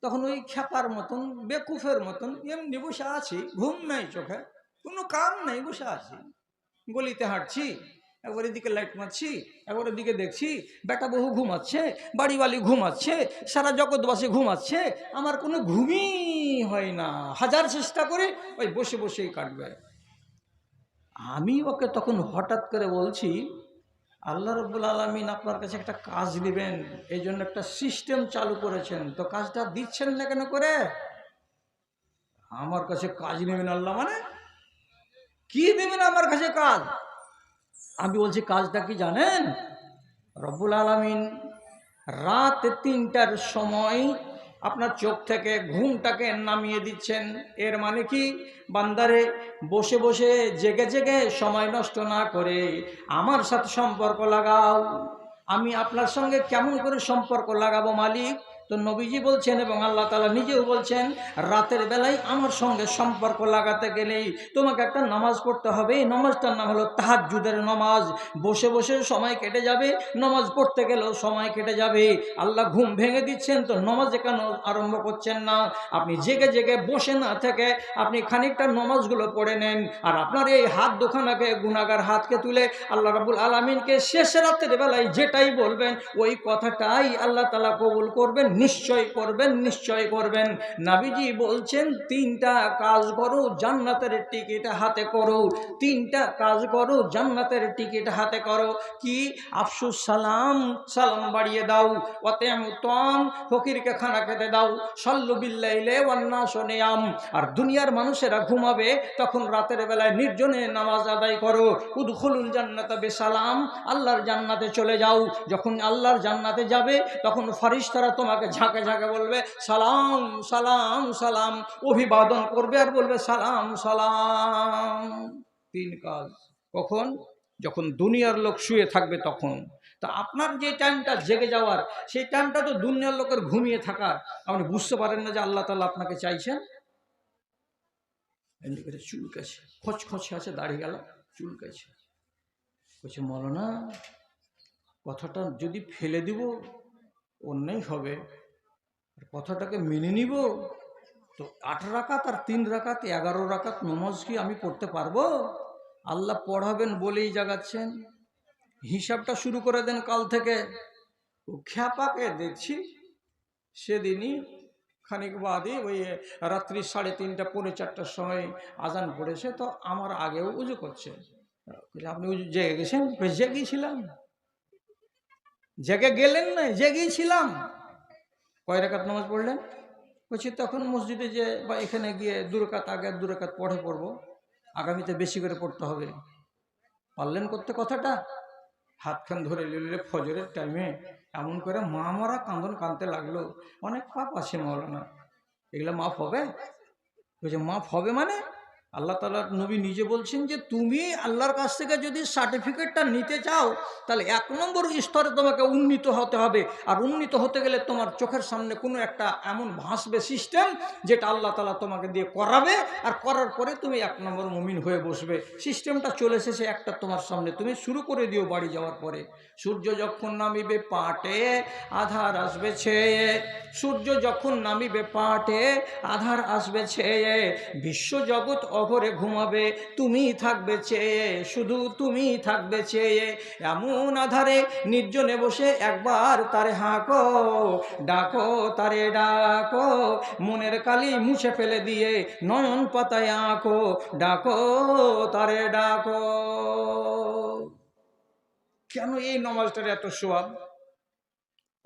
তখন ওই খেপার মতন বেকুফের মতন এমনি বসে আছি, ঘুম নাই চোখে, কোনো কাম নাই, বসে আছি, গলিতে হাঁটছি, একবার এদিকে লাইট মারছি, একবার এদিকে দেখছি, বেটা বহু ঘুমাচ্ছে, বাড়িওয়ালি ঘুমাচ্ছে, সারা জগৎবাসী ঘুমাচ্ছে, আমার কোনো ঘুমই হয় না, হাজার চেষ্টা করে ওই বসে বসেই কাটবে। আমি ওকে তখন হঠাৎ করে বলছি, আল্লাহ রাব্বুল আলামিন আপনার কাছে একটা কাজ দিবেন, এই জন্য একটা সিস্টেম চালু করেছেন, তো কাজটা দিচ্ছেন না কেন করে? আমার কাছে কাজ নেবেন আল্লাহ মানে কি দেবেন আমার কাছে কাজ? আমি বলছি, কাজটা কি জানেন? রব্বুল আলামিন রাত 3টার সময় আপনার চোখ থেকে ঘুমটাকে নামিয়ে দিচ্ছেন। এর মানে কি, বান্দারে বসে বসে জেগে জেগে সময় নষ্ট না করে আমার সাথে সম্পর্ক লাগাও। আমি আপনার সঙ্গে কেমন করে সম্পর্ক লাগাবো মালিক? তো নবীজি বলছেন এবং আল্লাহ তাআলা নিজেও বলছেন, রাতের বেলায় আমার সঙ্গে সম্পর্ক লাগাতে গেলেই তোমাকে একটা নামাজ পড়তে হবে। এই নামাজটার নাম হলো তাহাজ্জুদের নামাজ। বসে বসে সময় কেটে যাবে, নামাজ পড়তে গেলেও সময় কেটে যাবে। আল্লাহ ঘুম ভেঙে দিচ্ছেন, তো নামাজে কেন আরম্ভ করছেন না? আপনি জেগে জেগে বসে না থেকে আপনি খানিকটা নামাজগুলো পড়ে নেন, আর আপনার এই হাত দুখানাকে, গুনাহগার হাতকে তুলে আল্লাহ রাব্বুল আলামিনকে শেষ রাতের বেলায় যেটাই বলবেন ওই কথাটাই আল্লাহ তাআলা কবুল করবেন, নিশ্চয় করবেন, নিশ্চয় করবেন। নবীজি বলছেন, 3টা কাজ করো, জান্নাতের টিকিট হাতে করো। 3টা কাজ করো, জান্নাতের টিকিট হাতে করো। কি? আফসুস সালাম, সালাম বাড়িয়ে দাও। ওয়াতিমুতাম, ফকিরকে খানা খেতে দাও। সাল্লু বিল্লাইলি ওয়ান নাসু নিয়াম, আর দুনিয়ার মানুষেরা ঘুমাবে তখন রাতের বেলায় নির্জনে নামাজ আদায় করো। উদখুলুল জান্নাতা বিসালাম, আল্লাহর জান্নাতে চলে যাও। যখন আল্লাহর জান্নাতে যাবে তখন ফেরেশতারা তোমাকে ঝাঁকে ঝাঁকে বলবে সালাম সালাম সালাম, অভিবাদন করবে আর বলবে সালাম সালাম। 3 কাজ। কখন? যখন দুনিয়ার লোক শুয়ে থাকবে তখন। তা আপনার যে টাইমটা জেগে যাওয়ার, সেই টাইমটা তো দুনিয়ার লোকের ঘুমিয়ে থাকার। আপনি বুঝতে পারেন না যে আল্লাহ তাআলা আপনাকে চাইছেন? এমনি করে চুলকাছে, খচখচে আছে, দাঁড়িয়ে গেল, চুলকাছে। বলছে, মাওলানা কথাটা যদি ফেলে দিব অন্যায় হবে, আর কথাটাকে মেনে নিব, তো 8 রাকাত আর 3 রাকাত 11 রাকাত নামাজ কি আমি পড়তে পারবো? আল্লাহ পড়াবেন বলেই জাগাচ্ছেন, হিসাবটা শুরু করে দেন কাল থেকে। ও খ্যাপাকে দেখছি সেদিনই খানিক বাদে ওই রাত্রি 3:30 পৌনে 4টার সময় আজান পড়েছে, তো আমার আগেও উজু করছে। আপনি জেগে গেছেন? জেগেছিলাম। জেগে গেলেন না, জেগেছিলাম। কয় রাকাত নামাজ পড়লেন? বলছি, তখন মসজিদে যে বা এখানে গিয়ে 2 রাকাত আগে 2 রাকাত পড়ে পড়বো, আগামীতে বেশি করে পড়তে হবে। পারলেন করতে কথাটা? হাতখান ধরে নিলে ফজরের টাইমে এমন করে মা মারা কান্দন কাঁদতে লাগলো। অনেক পাপ আছে মাওলানা, এগুলো মাফ হবে? বলছে, মাফ হবে মানে? আল্লাহ তাআলা নবী নিজে বলছেন যে তুমি আল্লাহর কাছ থেকে যদি সার্টিফিকেটটা নিতে চাও তাহলে 1 নম্বর স্তরে তোমাকে উন্নীত হতে হবে। আর উন্নীত হতে গেলে তোমার চোখের সামনে কোনো একটা এমন ভাসবে সিস্টেম, যেটা আল্লাহ তাআলা তোমাকে দিয়ে করাবে, আর করার পরে তুমি 1 নম্বর মুমিন হয়ে বসবে। সিস্টেমটা চলে এসেছে একটা তোমার সামনে, তুমি শুরু করে দিও বাড়ি যাওয়ার পরে। সূর্য যখন নামিবে পাটে, আধার আসবে ছেয়ে। সূর্য যখন নামিবে পাটে, আধার আসবে ছেয়ে। বিশ্বজগৎ অঘরে ঘুমাবে, তুমি থাকবে চেয়ে, শুধু তুমি থাকবে চেয়ে। এমন আধারে নির্জনে বসে একবার তারে হাঁকো, ডাকো তারে ডাকো, মনের কালি মুছে ফেলে দিয়ে নয়ন পাতায় আঁকো, ডাকো তারে ডাকো। কেন এই নামাজটার এত সোয়াব?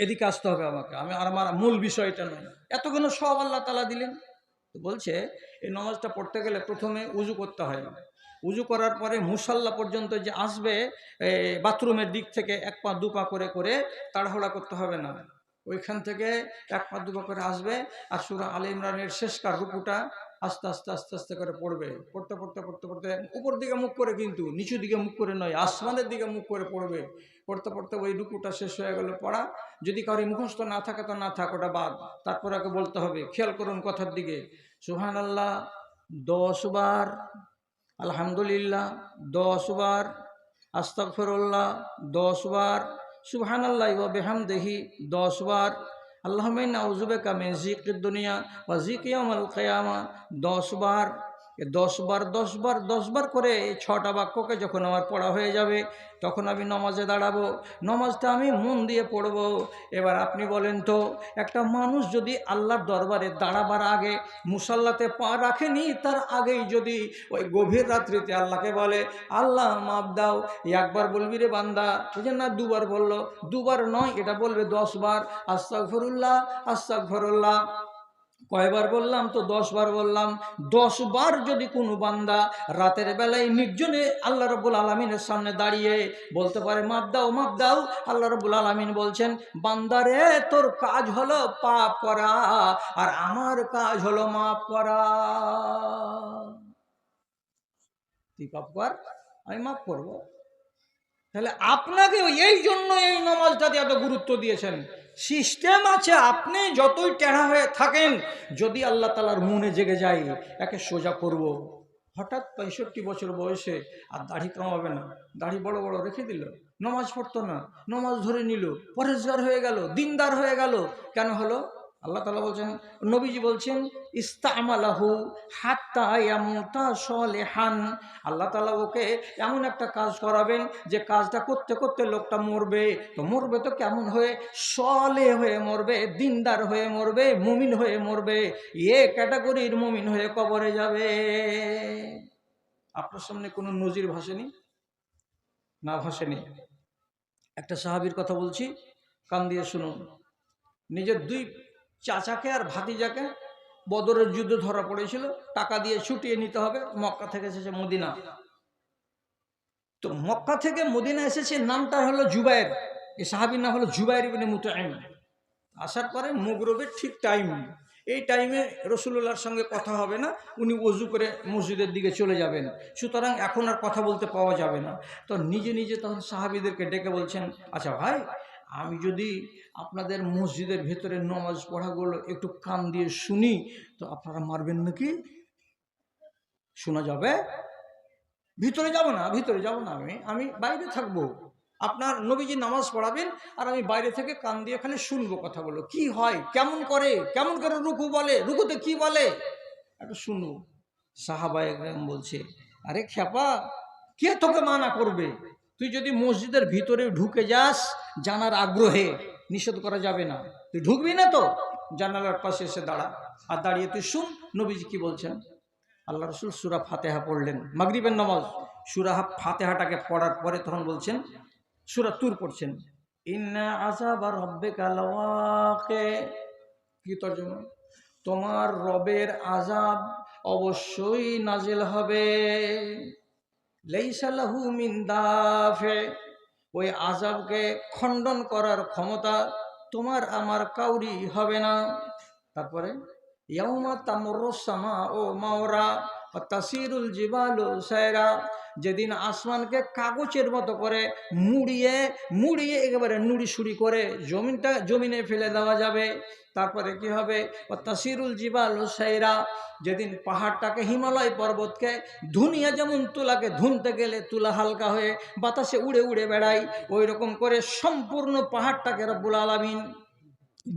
এদিকে আসতে হবে আমাকে, আমার মূল বিষয়টা নয়। এতগুলো সব আল্লাহ তাআলা দিলেন। তো বলছে এই নামাজটা পড়তে গেলে প্রথমে উজু করতে হয়। উজু করার পরে মুসাল্লা পর্যন্ত যে আসবে, বাথরুমের দিক থেকে এক পা দু পা করে করে তাড়াহুড়া করতে হবে না। ওইখান থেকে এক পা দু পা করে আসবে, আর সূরা আলে ইমরানের শেষকার রুকুটা আস্তে আস্তে আস্তে আস্তে করে পড়বে। পড়তে পড়তে পড়তে পড়তে উপর দিকে মুখ করে, কিন্তু নিচু দিকে মুখ করে নয়, আসমানের দিকে মুখ করে পড়বে। পড়তে পড়তে ওই রুকুটা শেষ হয়ে গেল পড়া। যদি কারো মুখস্থ না থাকে তো না থাক, ওটা বাদ। তারপর আগে বলতে হবে, খেয়াল করুন কথার দিকে, সুবহানাল্লাহ 10 বার, আলহামদুলিল্লাহ 10 বার, আস্তাগফিরুল্লাহ 10 বার, সুবহানাল্লাহি ওয়া বিহামদিহি 10 বার, আল্লাহুম্মা ইন্না আউযু বিকা মিন যিকিদ দুনিয়া ওয়া যিকি ইয়াউমিল কিয়ামা 10 বার। 10 বার 10 বার 10 বার করে এই 6টা বাক্যকে যখন আমার পড়া হয়ে যাবে, তখন আমি নামাজে দাঁড়াবো। নামাজটা আমি মন দিয়ে পড়ব। এবার আপনি বলেন তো, একটা মানুষ যদি আল্লাহর দরবারে দাঁড়াবার আগে মুসাল্লাতে পা রাখেনি, তার আগেই যদি ওই গভীর রাত্রিতে আল্লাহকে বলে, আল্লাহ মাপ দাও, একবার বলবি রে বান্দা, ওই যে না দুবার বললো, দুবার নয়, এটা বলবে 10 বার, আস্তাগফিরুল্লাহ আস্তাগফিরুল্লাহ। কয়বার বললাম? তো 10 বার বললাম। 10 বার যদি কোনো বান্দা রাতের বেলায় নির্জনে আল্লাহ রাব্বুল আলামিনের সামনে দাঁড়িয়ে বলতে পারে, মাপ দাও মাপ দাও, আল্লাহ রাব্বুল আলামিন বলছেন, বান্দারে তোর কাজ হলো পাপ করা, আর আমার কাজ হলো মাপ করা। তুই পাপ কর, আমি মাপ করব। তাহলে আপনাকে এই জন্য এই নামাজটাতে এত গুরুত্ব দিয়েছেন। সিস্টেম আছে, আপনি যতই টেढ़া হয়ে থাকেন, যদি আল্লাহ তাআলার মনে জেগে যায় একে সোজা করব। হঠাৎ 65 বছর বয়সে আর দাড়ি কামাবে না, দাড়ি বড় বড় রেখে দিল, নামাজ পড়তো না, নামাজ ধরে নিল, পরেজগার হয়ে গেল, দিনদার হয়ে গেল। কেন হলো? আল্লাহ তাআলা বলছেন, নবীজি বলছেন, ইস্তামালাহু হাত্তা ইয়ামুতা সলিহান। আল্লাহ তাআলা ওকে এমন একটা কাজ করাবেন যে কাজটা করতে করতে লোকটা মরবে। তো মরবে তো কেমন হয়ে? সলে হয়ে মরবে, দিনদার হয়ে মরবে, মুমিন হয়ে মরবে। এ ক্যাটাগরির মুমিন হয়ে কবরে যাবে। আপনার সামনে কোনো নজির ভাসেনি? না ভাসেনি। একটা সাহাবীর কথা বলছি, কান দিয়ে শুনুন। নিজের 2 চাচাকে আর ভাতিজাকে বদরের যুদ্ধে ধরা পড়েছিল, টাকা দিয়ে ছুটিয়ে নিতে হবে। মক্কা থেকে এসেছে মদিনা। তো মক্কা থেকে মদিনা এসেছে, নামটা হলো জুবাইর। এই সাহাবীর নাম হলো জুবাইর ইবনে মুতাইম। আসার পরে মুগরবের ঠিক টাইম, এই টাইমে রাসূলুল্লাহর সঙ্গে কথা হবে না, উনি ওযু করে মসজিদের দিকে চলে যাবেন। সুতরাং এখন আর কথা বলতে পাওয়া যাবে না। তো নিজে নিজে তখন সাহাবীদেরকে ডেকে বলছেন, আচ্ছা ভাই, আমি যদি আপনাদের মসজিদের ভেতরে নামাজ পড়াগুলো একটু কান দিয়ে শুনি, তো আপনারা মারবেন নাকি? শোনা যাবে? ভিতরে যাব না, ভিতরে যাব না, আমি বাইরে থাকবো। আপনার নবীজি নামাজ পড়াবেন আর আমি বাইরে থেকে কান দিয়ে খালি শুনবো কথাগুলো, কি হয়, কেমন করে রুকু বলে, রুকুতে কি বলে, একটু শুনবো। সাহাবায়ে কেরাম বলছে, আরে খেপা, কে তোকে মানা করবে? তুই যদি মসজিদের ভিতরে ঢুকে যাস জানার আগ্রহে, নিষেধ করা যাবে না। তুই ঢুকবি না তো জানালার পাশে এসে দাঁড়া, আর দাঁড়িয়ে তুই শুন নবীজি কি বলছেন। আল্লাহ রাসূল সূরা ফাতিহা পড়লেন, মাগরিবের নামাজ। সূরা ফাতিহাটাকে পড়ার পরে তখন বলছেন, সূরা তুর পড়ছেন, ইন্না আযাবা রাব্বিকা লাওয়াকি। কি তর্জমা? তোমার রবের আযাব অবশ্যই নাজিল হবে। লাইসা লাহু মিন দাফে। ওই আযাবকে খণ্ডন করার ক্ষমতা তোমার আমার কাউরি হবে না। তারপরে ইয়াউমা তামুরুস সামাউ মাওরা ওয়া তাসিরুল জিবালু সায়রা। যেদিন আসমানকে কাগজের মতো করে মুড়িয়ে মুড়িয়ে একেবারে নুড়িসুড়ি করে জমিনে ফেলে দেওয়া যাবে। তারপরে কি হবে? ওয়া তাসিরুল জিবালু সায়রা। যেদিন পাহাড়টাকে, হিমালয় পর্বতকে ধুনিয়া যেমন তুলাকে ধুনতে গেলে তুলা হালকা হয়ে বাতাসে উড়ে উড়ে বেড়ায়, ওই রকম করে সম্পূর্ণ পাহাড়টাকে রব্বুল আলামিন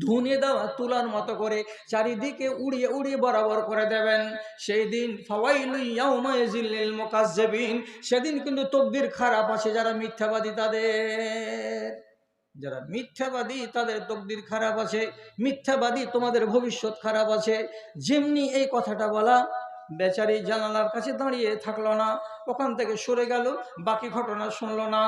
ধুনিয়ে দেওয়া তুলার মতো করে চারিদিকে উড়িয়ে উড়িয়ে বরাবর করে দেবেন। সেই দিন ফাওয়াইলু ইয়াউমাইযিল লিল মুকাজ্জিবিন। সেদিন কিন্তু তকদির খারাপ আছে যারা মিথ্যাবাদী তাদের তকদির খারাপ আছে। মিথ্যাবাদী তোমাদের ভবিষ্যৎ খারাপ আছে। যেমনি এই কথাটা বলা, বেচারি জানালার কাছে দাঁড়িয়ে থাকলো না, ওখান থেকে সরে গেল, বাকি ঘটনা শুনলো না।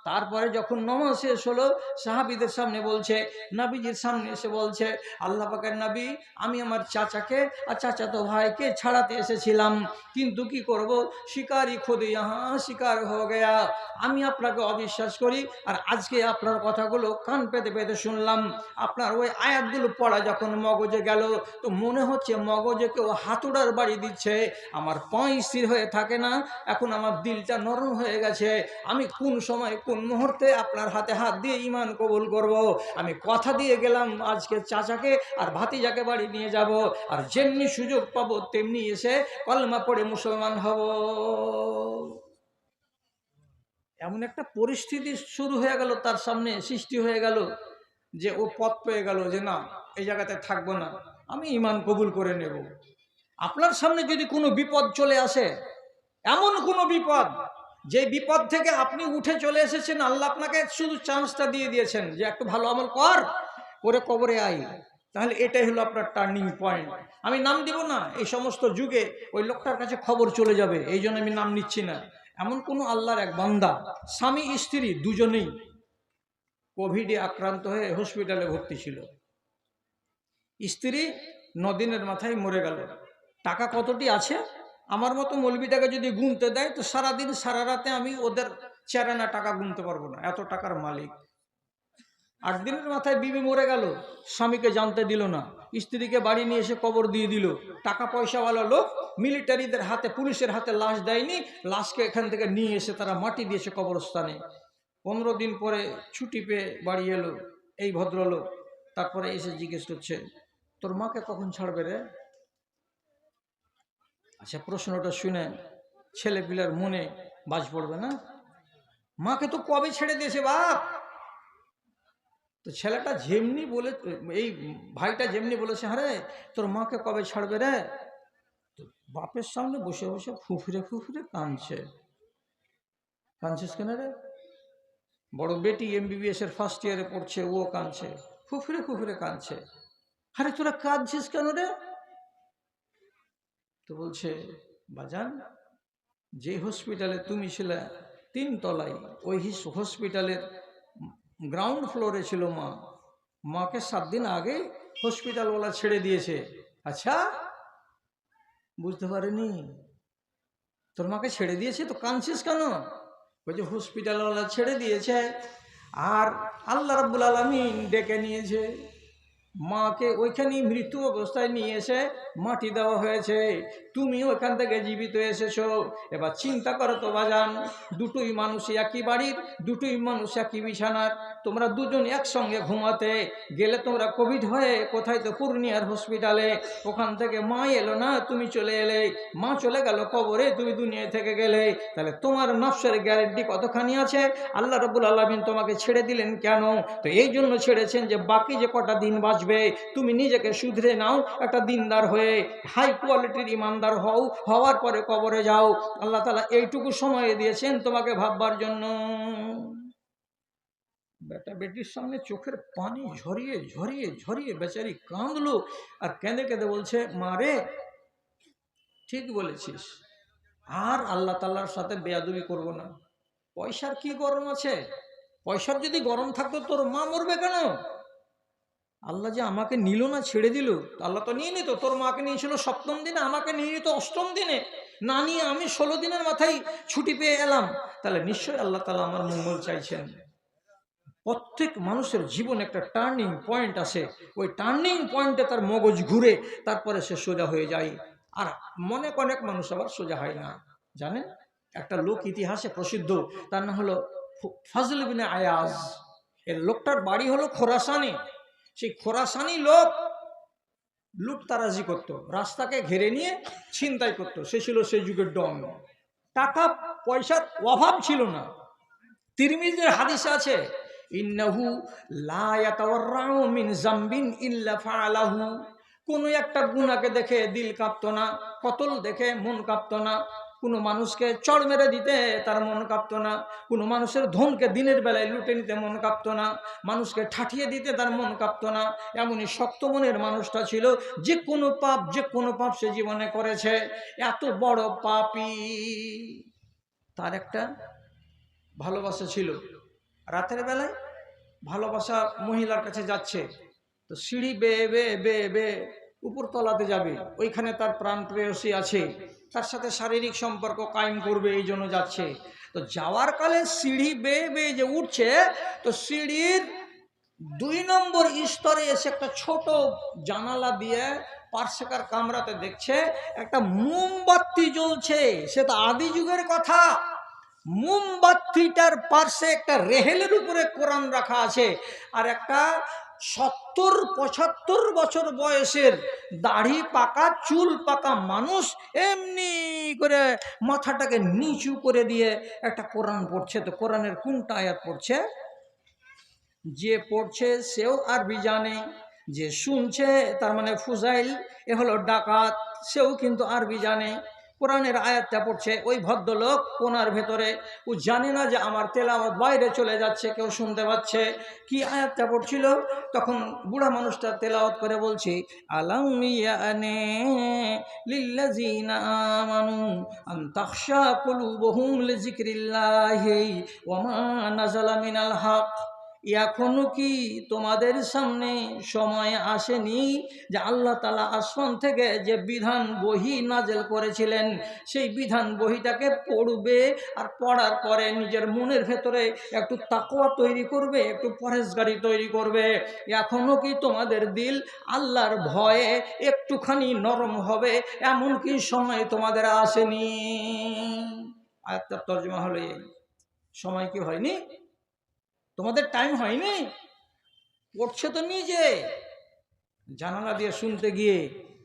তারপরে যখন নামাজ শেষ হলো, সাহাবীদের সামনে বলছে, নবীজির সামনে এসে বলছে, আল্লাহ পাকের নবী, আমি আমার চাচাকে আর চাচাতো ভাইকে ছাড়াতে এসেছিলাম, কিন্তু কি করব, শিকারি খুদ ইহা শিকার হয়ে গেয়া। আমি আপনাকে অবিশ্বাস করি, আর আজকে আপনার কথাগুলো কান পেতে পেতে শুনলাম। আপনার ওই আয়াতগুলো পড়া যখন মগজে গেল, তো মনে হচ্ছে মগজে কেউ হাতুড়ার বাড়ি দিচ্ছে। আমার পা স্থির হয়ে থাকে না, এখন আমার দিলটা নরম হয়ে গেছে। আমি কোন সময় কোন মুহূর্তে আপনার হাতে হাত দিয়ে ঈমান কবুল করব। আমি কথা দিয়ে গেলাম আজকে চাচাকে আর ভাতিজাকে বাড়ি নিয়ে যাব, আর যেমনি সুযোগ পাবো তেমনি এসে কলমা পড়ে মুসলমান হব। এমন একটা পরিস্থিতি শুরু হয়ে গেল, তার সামনে সৃষ্টি হয়ে গেল, যে ও পথ পেয়ে গেল যে না, এই জায়গাতে থাকবো না, আমি ঈমান কবুল করে নেব। আপনার সামনে যদি কোনো বিপদ চলে আসে, এমন কোনো বিপদ যে বিপদ থেকে আপনি উঠে চলে এসেছেন, আল্লাহ আপনাকে শুধু চান্সটা দিয়ে দিয়েছেন যে একটু ভালো আমল করে কবরে আই, তাহলে এটাই হলো আপনার টার্নিং পয়েন্ট। আমি নাম দিব না, এই সমস্ত যুগে ওই লোকটার কাছে খবর চলে যাবে, এই জন্য আমি নাম নিচ্ছি না। এমন কোনো আল্লাহর এক বান্দা, স্বামী স্ত্রী দুজনেই কোভিডে আক্রান্ত হয়ে হসপিটালে ভর্তি ছিল। স্ত্রী 9 দিনের মাথায় মরে গেল। টাকা কতটি আছে, আমার মতো মৌলবিটাকে যদি গুনতে দেয় তো সারাদিন সারা রাতে আমি ওদের চেরানা টাকা গুনতে পারবো না, এত টাকার মালিক। 8 দিনের মাথায় বিবি মরে গেল, স্বামীকে জানতে দিল না, স্ত্রীকে বাড়ি নিয়ে এসে কবর দিয়ে দিল। টাকা পয়সাওয়ালা লোক মিলিটারিদের হাতে, পুলিশের হাতে লাশ দেয়নি, লাশকে এখান থেকে নিয়ে এসে তারা মাটি দিয়েছে কবরস্থানে। 15 দিন পরে ছুটি পেয়ে বাড়ি এলো এই ভদ্রলোক। তারপরে এসে জিজ্ঞেস করছে, তোর মাকে কখন ছাড়বে রে? আচ্ছা, প্রশ্নটা শুনে ছেলে পিলার মনে বাজ পড়বে না? মাকে তো কবে ছেড়ে দিয়েছে বাপ। তো ছেলেটা যেমনি বলে, এই ভাইটা যেমনি বলেছে, আরে তোর মাকে কবে ছাড়বে রে, তো বাপের সামনে বসে বসে ফুফুরে ফুফুরে কাঁদছে। কাঁদছিস কেন রে? বড় বেটি MBBS এর ফার্স্ট ইয়ারে পড়ছে, ও কাঁদছে, ফুফুরে ফুফুরে কাঁদছে। আরে তোরা কাঁদছিস কেন রে? তো বলছে, বাজান, যে হসপিটালে তুমি ছিলে 3 তলায়, ওই হসপিটালের গ্রাউন্ড ফ্লোরে ছিল মা। মাকে 7 দিন আগে হসপিটালওয়ালা ছেড়ে দিয়েছে। আচ্ছা, বুঝতে পারেনি? তোর মাকে ছেড়ে দিয়েছে তো কাঁদছিস কেন? ওই যে হসপিটালওয়ালা ছেড়ে দিয়েছে, আর আল্লাহ রাব্বুল আলামিন ডেকে নিয়েছে। মাকে ওইখানেই মৃত্যু অবস্থায় নিয়ে এসে মাটি দেওয়া হয়েছে, তুমি ওখান থেকে জীবিত এসেছো। এবার চিন্তা করো তো বাজান, দুটোই মানুষ একই বাড়ির, দুটোই মানুষ একই বিছানার, তোমরা দুজন একসঙ্গে ঘুমাতে গেলে, তোমরা কোভিড হয়ে কোথায় তো পূর্ণিয়ার হসপিটালে, ওখান থেকে মা এলো না, তুমি চলে এলে, মা চলে গেল কবরে, তুমি দুনিয়া থেকে গেলে, তাহলে তোমার নফসের গ্যারেন্টি কতখানি আছে? আল্লাহ রাব্বুল আলামিন তোমাকে ছেড়ে দিলেন কেন? তো এই জন্য ছেড়েছেন যে বাকি যে কটা দিন বাঁচবে তুমি নিজেকে শুধরে নাও, একটা দিনদার হয়ে হাই কোয়ালিটির ইমানদার হও, হওয়ার পরে কবরে যাও। আল্লাহ তাআলা এইটুকু সময় দিয়েছেন তোমাকে ভাববার জন্য। বেটা বেটির সামনে চোখের পানি ঝরিয়ে ঝরিয়ে ঝরিয়ে বেচারি কাঁদলো, আর কেঁদে কেঁদে বলছে, মা রে, ঠিক বলেছিস, আর আল্লাহ তাআলার সাথে বেয়াদবি করব না। পয়সার কি গরম আছে? পয়সার যদি গরম থাকতো তোর মা মরবে কেন? আল্লাহ যে আমাকে নিল না, ছেড়ে দিল, আল্লাহ তো নিয়ে নিত। তোর মাকে নিয়েছিল 7ম দিনে, আমাকে নিয়ে নিত 8ম দিনে, না নিয়ে আমি 16 দিনের মাথায় ছুটি পেয়ে এলাম। তাহলে নিশ্চয়ই আল্লাহ তাআলা আমার মঙ্গল চাইছেন। প্রত্যেক মানুষের জীবনে একটা টার্নিং পয়েন্ট আছে, ওই টার্নিং পয়েন্টে তার মগজ ঘুরে, তারপরে সে সোজা হয়ে যায়। আর অনেক মানুষ আবার সোজা হয় না। জানেন, একটা লোক ইতিহাসে প্রসিদ্ধ, তার নাম হলো ফাজল ইবনে আয়াজ। এর লোকটার বাড়ি হলো খোরাসানে। সেই খোরাসানি লোক লুটতারাজি করত, রাস্তাকে ঘিরে নিয়ে ছিনতাই করত। সে ছিল সেই যুগের ডন। টাকা পয়সার অভাব ছিল না। তিরমিজির হাদিসে আছে, ইন্নাহু লা ইয়াতাওয়াররাউ মিন যামবিন ইল্লা ফাআলাহু। কোন একটা গুনাহকে দেখে দিল কাঁপতো না, কতল দেখে মন কাঁপতো না, কোনো মানুষকে চড় মেরে দিতে তার মন কাঁপতো না, কোনো মানুষের ধনকে দিনের বেলায় লুটে নিতে মন কাঁপতো না, মানুষকে ঠাঠিয়ে দিতে তার মন কাঁপতো না। এমনই শক্ত মনের মানুষটা ছিল। যে কোনো পাপ সে জীবনে করেছে। এত বড় পাপী, তার একটা ভালোবাসা ছিল, রাতের বেলায় ভালোবাসা মহিলার কাছে যাচ্ছে, তো সিঁড়ি বেয়ে বেয়ে বেয়ে বেয়ে উপরতলাতে যাবে, ওইখানে তার প্রাণ প্রেয়সী আছে, তার সাথে শারীরিক সম্পর্ক কায়েম করবে, এই জন্য যাচ্ছে। তো যাওয়ার কালে সিঁড়ি বেয়ে বেয়ে যে উঠছে, তো সিঁড়ির 2 নম্বর স্তরে এসে একটা ছোট জানালা দিয়ে পার্শ্বকার কামরাতে দেখছে একটা মোমবাতি জ্বলছে। সে তো আদি যুগের কথা। মোমবাতিটার পার্শ্বে একটা রেহেলের উপরে কোরআন রাখা আছে, আর একটা 70-75 বছর বয়সের দাড়ি পাকা চুল পাকা মানুষ এমনি করে মাথাটাকে নিচু করে দিয়ে একটা কোরআন পড়ছে। তো কোরআনের কোনটা আয়াত পড়ছে? যে পড়ছে সেও আরবি জানে, যে শুনছে তার মানে ফুজাইল, এ হলো ডাকাত, সেও কিন্তু আরবি জানে। কোরআনের আয়াতটা পড়ছে, ওই ভদ্রলোক কোনার ভেতরে, ও জানে না যে আমার তেলাওয়াত বাইরে চলে যাচ্ছে, কেউ শুনতে পাচ্ছে। কি আয়াতটা পড়ছিল? তখন বুড়া মানুষটা তেলাওয়াত করে বলছে, আলাম ইয়ানে লিল্লাযিনা আমানু আন তাখশা কুলুবুহুম লিযিকরিল্লাহি ওয়া মা নাযালা মিনাল হক। এখনো কি তোমাদের সামনে সময় আসেনি যে আল্লাহ তাআলা আসমান থেকে যে বিধান বহি নাজেল করেছিলেন, সেই বিধান বহিটাকে পড়বে, আর পড়ার পরে নিজের মনের ভেতরে একটু তাকওয়া তৈরি করবে, একটু পরহেজগারি তৈরি করবে। এখনো কি তোমাদের দিল আল্লাহর ভয়ে একটুখানি নরম হবে, এমন কি সময় তোমাদের আসেনি? আয়াতটার তর্জমা হলো এই, সময় কি হয়নি? তোমাদের টাইম হয়নি? পড়ছে তো নিজে, জানালা দিয়ে শুনতে গিয়ে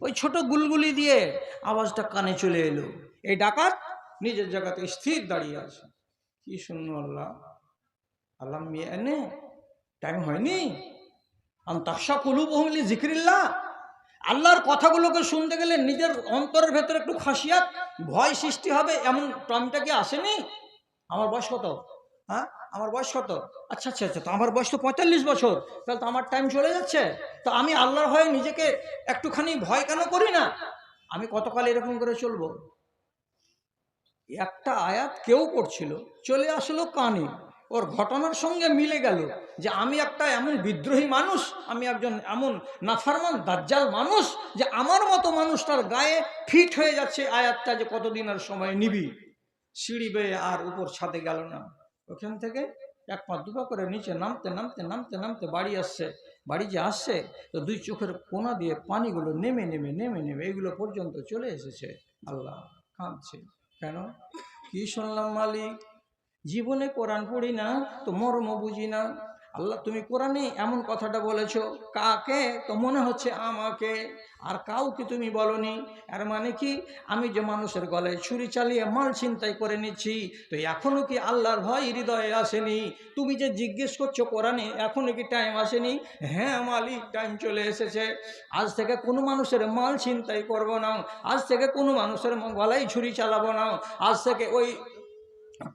ওই ছোট গুলগুলি দিয়ে আওয়াজটা কানে চলে এলো। এই ডাকাত নিজের জায়গাতে স্থির দাঁড়িয়ে আছে। কি শুনলো আল্লাহ? আল্লাহ এনে টাইম হয়নি? আন্তাশা কুলুবুহুম লিযিকরিল্লাহ। আল্লাহর কথাগুলোকে শুনতে গেলে নিজের অন্তরের ভেতরে একটু খাসিয়াত, ভয় সৃষ্টি হবে, এমন টাইমটা কি আসেনি? আমার বয়স কত? হ্যাঁ, আমার বয়স কত? আচ্ছা আচ্ছা আচ্ছা, তো আমার বয়স তো 45 বছর, তাহলে তো আমার টাইম চলে যাচ্ছে। তো আমি আল্লাহর ভয়ে নিজেকে একটুখানি ভয় কেন করি না? আমি কতকাল এরকম করে চলবো? একটা আয়াত কেউ পড়ছিল, চলে আসলো কানে, ওর ঘটনার সঙ্গে মিলে গেল যে আমি একটা এমন বিদ্রোহী মানুষ, আমি একজন এমন নাফরমান দাজ্জাল মানুষ, যে আমার মতো মানুষটার গায়ে ফিট হয়ে যাচ্ছে আয়াতটা, যে কতদিন আর সময় নিবি। সিঁড়ি বেয়ে আর উপর ছাদে গেল না, ওখান থেকে 1 পা 2 পা করে নিচে নামতে নামতে নামতে নামতে বাড়ি আসছে। বাড়ি যে আসছে, তো 2 চোখের কোনা দিয়ে পানিগুলো নেমে নেমে নেমে নেমে এগুলো পর্যন্ত চলে এসেছে। আল্লাহ কাঁদছে, কেন? কি শুনলাম মালিক? জীবনে কোরআন পড়ি না, তো মর্ম বুঝি না। আল্লাহ তুমি কোরআনে এমন কথাটা বলেছ, কাকে? তো মনে হচ্ছে আমাকে, আর কাউকে তুমি বলনি। আর মানে কি? আমি যে মানুষের গলায় ছুরি চালিয়ে মাল ছিনতাই করে নিচ্ছি, তো এখনো কি আল্লাহর ভয় হৃদয়ে আসেনি? তুমি যে জিজ্ঞেস করছো কোরআনে এখনো কি টাইম আসেনি? হ্যাঁ মালিক, টাইম চলে এসেছে। আজ থেকে কোনো মানুষের মাল ছিনতাই করব না, আজ থেকে কোনো মানুষের গলায় ছুরি চালাবো না, আজ থেকে ওই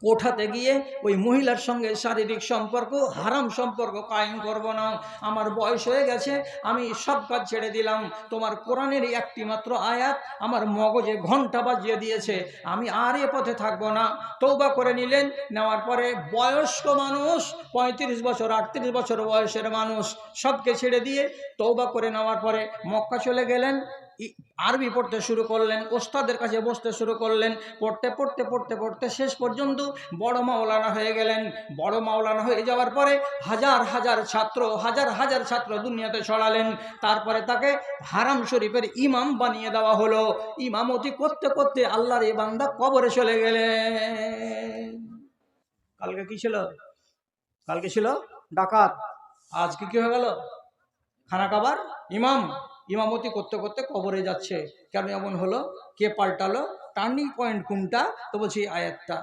কোঠাতে গিয়ে ওই মহিলার সঙ্গে শারীরিক সম্পর্ক, হারাম সম্পর্ক কায়েম করব না। আমার বয়স হয়ে গেছে, আমি সব কাজ ছেড়ে দিলাম। তোমার কোরআনের একটি মাত্র আয়াত আমার মগজে ঘন্টা বাজিয়ে দিয়েছে, আমি আর এ পথে থাকবো না। তওবা করে নিলেন, নেওয়ার পরে বয়স্ক মানুষ, 35 বছর 38 বছর বয়সের মানুষ, সবকে ছেড়ে দিয়ে তওবা করে নেওয়ার পরে মক্কা চলে গেলেন। আরবি পড়তে শুরু করলেন, ওস্তাদের কাছে বসতে শুরু করলেন। পড়তে পড়তে পড়তে পড়তে শেষ পর্যন্ত বড় মাওলানা হয়ে গেলেন। বড় মাওলানা হয়ে যাওয়ার পরে হাজার হাজার ছাত্র, হাজার হাজার ছাত্র দুনিয়াতে ছড়ালেন। তারপরে তাকে হারাম শরীফের ইমাম বানিয়ে দেওয়া হলো। ইমামতি করতে করতে আল্লাহর এই বান্দা কবরে চলে গেলেন। কালকে কি ছিল? কালকে ছিল ডাকাত, আজকে কি হয়ে গেল? খানা কাবার ইমাম। ইমামতি করতে করতে কবরে যাচ্ছে। কেন এমন হলো? কে পাল্টালো? টার্নিং পয়েন্ট কোনটা? তো বলছি আয়াতটা।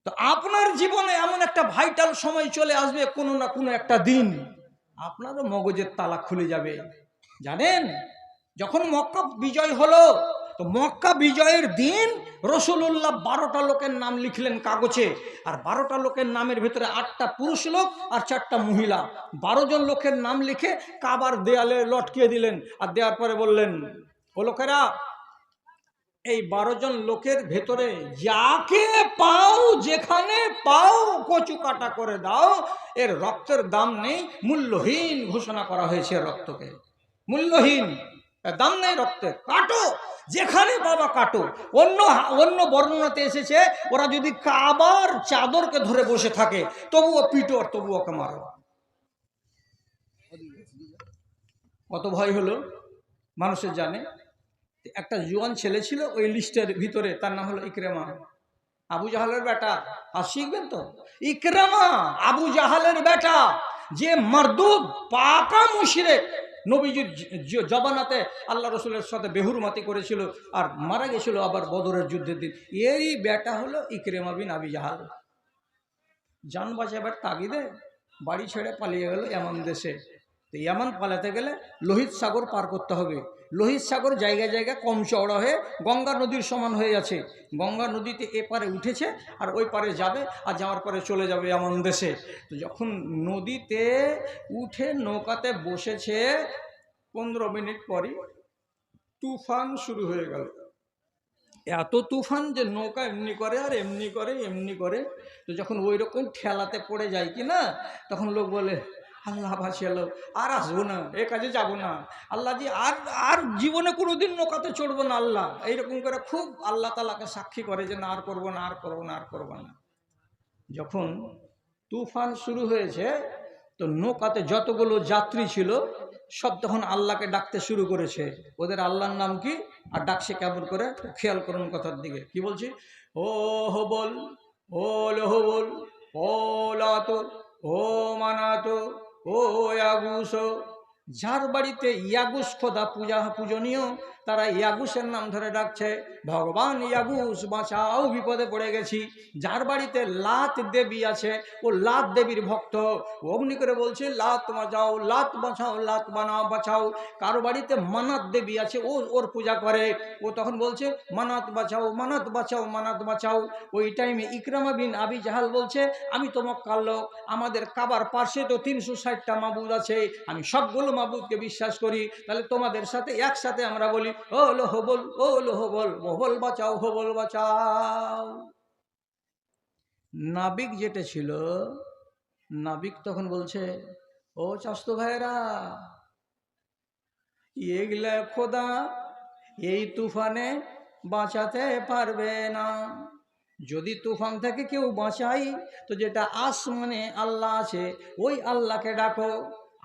তো আপনার জীবনে এমন একটা ভাইটাল সময় চলে আসবে, কোনো না কোনো একটা দিন আপনারও মগজের তালা খুলে যাবে। জানেন, যখন মক্কা বিজয় হলো, তো মক্কা বিজয়ের দিন রাসূলুল্লাহ 12টা লোকের নাম লিখলেন কাগজে, আর 12টা লোকের নামের ভিতরে 8টা পুরুষ লোক আর 4টা মহিলা। 12 জন লোকের নাম লিখে কাবার দেয়ালে লটকিয়ে দিলেন, আর দেওয়ার পরে বললেন, ও লোকেরা, এই 12 জন লোকের ভেতরে যাকে পাও, যেখানে পাও কচু কাটা করে দাও, এর রক্তের দাম নেই, মূল্যহীন ঘোষণা করা হয়েছে রক্তকে, মূল্যহীন, দাম নেই রক্তের, কাটো যেখানে বাবা কাটো। অন্য অন্য বর্ণনাতে এসেছে ওরা যদি কাবার চাদরকে ধরে বসে থাকে তবুও পিটো, আর তবুও ওকে মারো। কত ভয় হলো মানুষের জানে। একটা জোয়ান ছেলে ছিল ওই লিস্টের ভিতরে, তার নাম হলো ইকরামা, আবু জাহালের বেটা। আর শিখবেন তো, ইকরামা আবু জাহালের বেটা, যে মারদুদ পাকা মুশরিক, নবীজির জবানাতে আল্লাহ রসুলের সাথে বেহুরমাতি করেছিল আর মারা গেছিল আবার বদরের যুদ্ধের দিন। এরই বেটা হলো ইকরামা বিন আবি জাহাল। জান বাঁচাবার তাগিদে বাড়ি ছেড়ে পালিয়ে গেল এমন দেশে। তো ইয়ামান পালাতে গেলে লোহিত সাগর পার করতে হবে। লোহিত সাগর জায়গায় জায়গায় কম চওড়া হয়ে গঙ্গা নদীর সমান হয়ে আছে। গঙ্গা নদীতে এপারে উঠেছে আর ওই পারে যাবে, আর যাওয়ার পরে চলে যাবে এমন দেশে। তো যখন নদীতে উঠে নৌকাতে বসেছে, 15 মিনিট পরই তুফান শুরু হয়ে গেল। এত তুফান যে নৌকা এমনি করে আর এমনি করে এমনি করে। তো যখন ওই রকম ঠেলাতে পড়ে যায় কি না, তখন লোক বলে আল্লাহ ভাসিয়ালো, আর আসবো না, এ কাজে যাব না, আল্লাহ জি আর আর জীবনে কোনোদিন নৌকাতে চড়বো না আল্লাহ, এইরকম করে খুব আল্লাহ তাআলাকে সাক্ষী করে যে না আর করবো না, আর করবো না, আর করবো না। যখন তুফান শুরু হয়েছে তো নৌকাতে যতগুলো যাত্রী ছিল সব তখন আল্লাহকে ডাকতে শুরু করেছে। ওদের আল্লাহর নাম কি আর ডাকছে কেমন করে, খেয়াল করুন কথার দিকে। কি বলছি? ও হবল, ও লহবল, ও লাত, ও মানাত, ও ইয়াগুস। যার বাড়িতে ইয়াগুস খোদা পূজনীয়, তারা ইয়াগুসের নাম ধরে ডাকছে, ভগবান ইয়াগুস বাঁচাও, বিপদে পড়ে গেছি। যার বাড়িতে লাত দেবী আছে, ও লাত দেবীর ভক্ত, অমনি করে বলছে লাত বাঁচাও, লাত বাঁচাও, লাত বাঁচাও। কারো বাড়িতে মানাত দেবী আছে, ও ওর পূজা করে, ও তখন বলছে মানাত বাঁচাও, মানাত বাঁচাও, মানাত বাঁচাও। ওই টাইমে ইকরামা বিন আবি জাহাল বলছে আমি তো মক্কার লোক, আমাদের কাবার পাশে তো 360টা মাবুদ আছে, আমি সবগুলো মাবুদকে বিশ্বাস করি, তাহলে তোমাদের সাথে একসাথে আমরা বলি ও লো হবল, ও লো হবল, হবল বাঁচাও, হবল বাঁচাও। নাবিক যেটা ছিল, নাবিক তখন বলছে ও চাস্তু ভাইরা, এগুলা খোদা এই তুফানে বাঁচাতে পারবে না। যদি তুফান থেকে কেউ বাঁচাই তো যেটা আসমানে আল্লাহ আছে ওই আল্লাহকে ডাকো।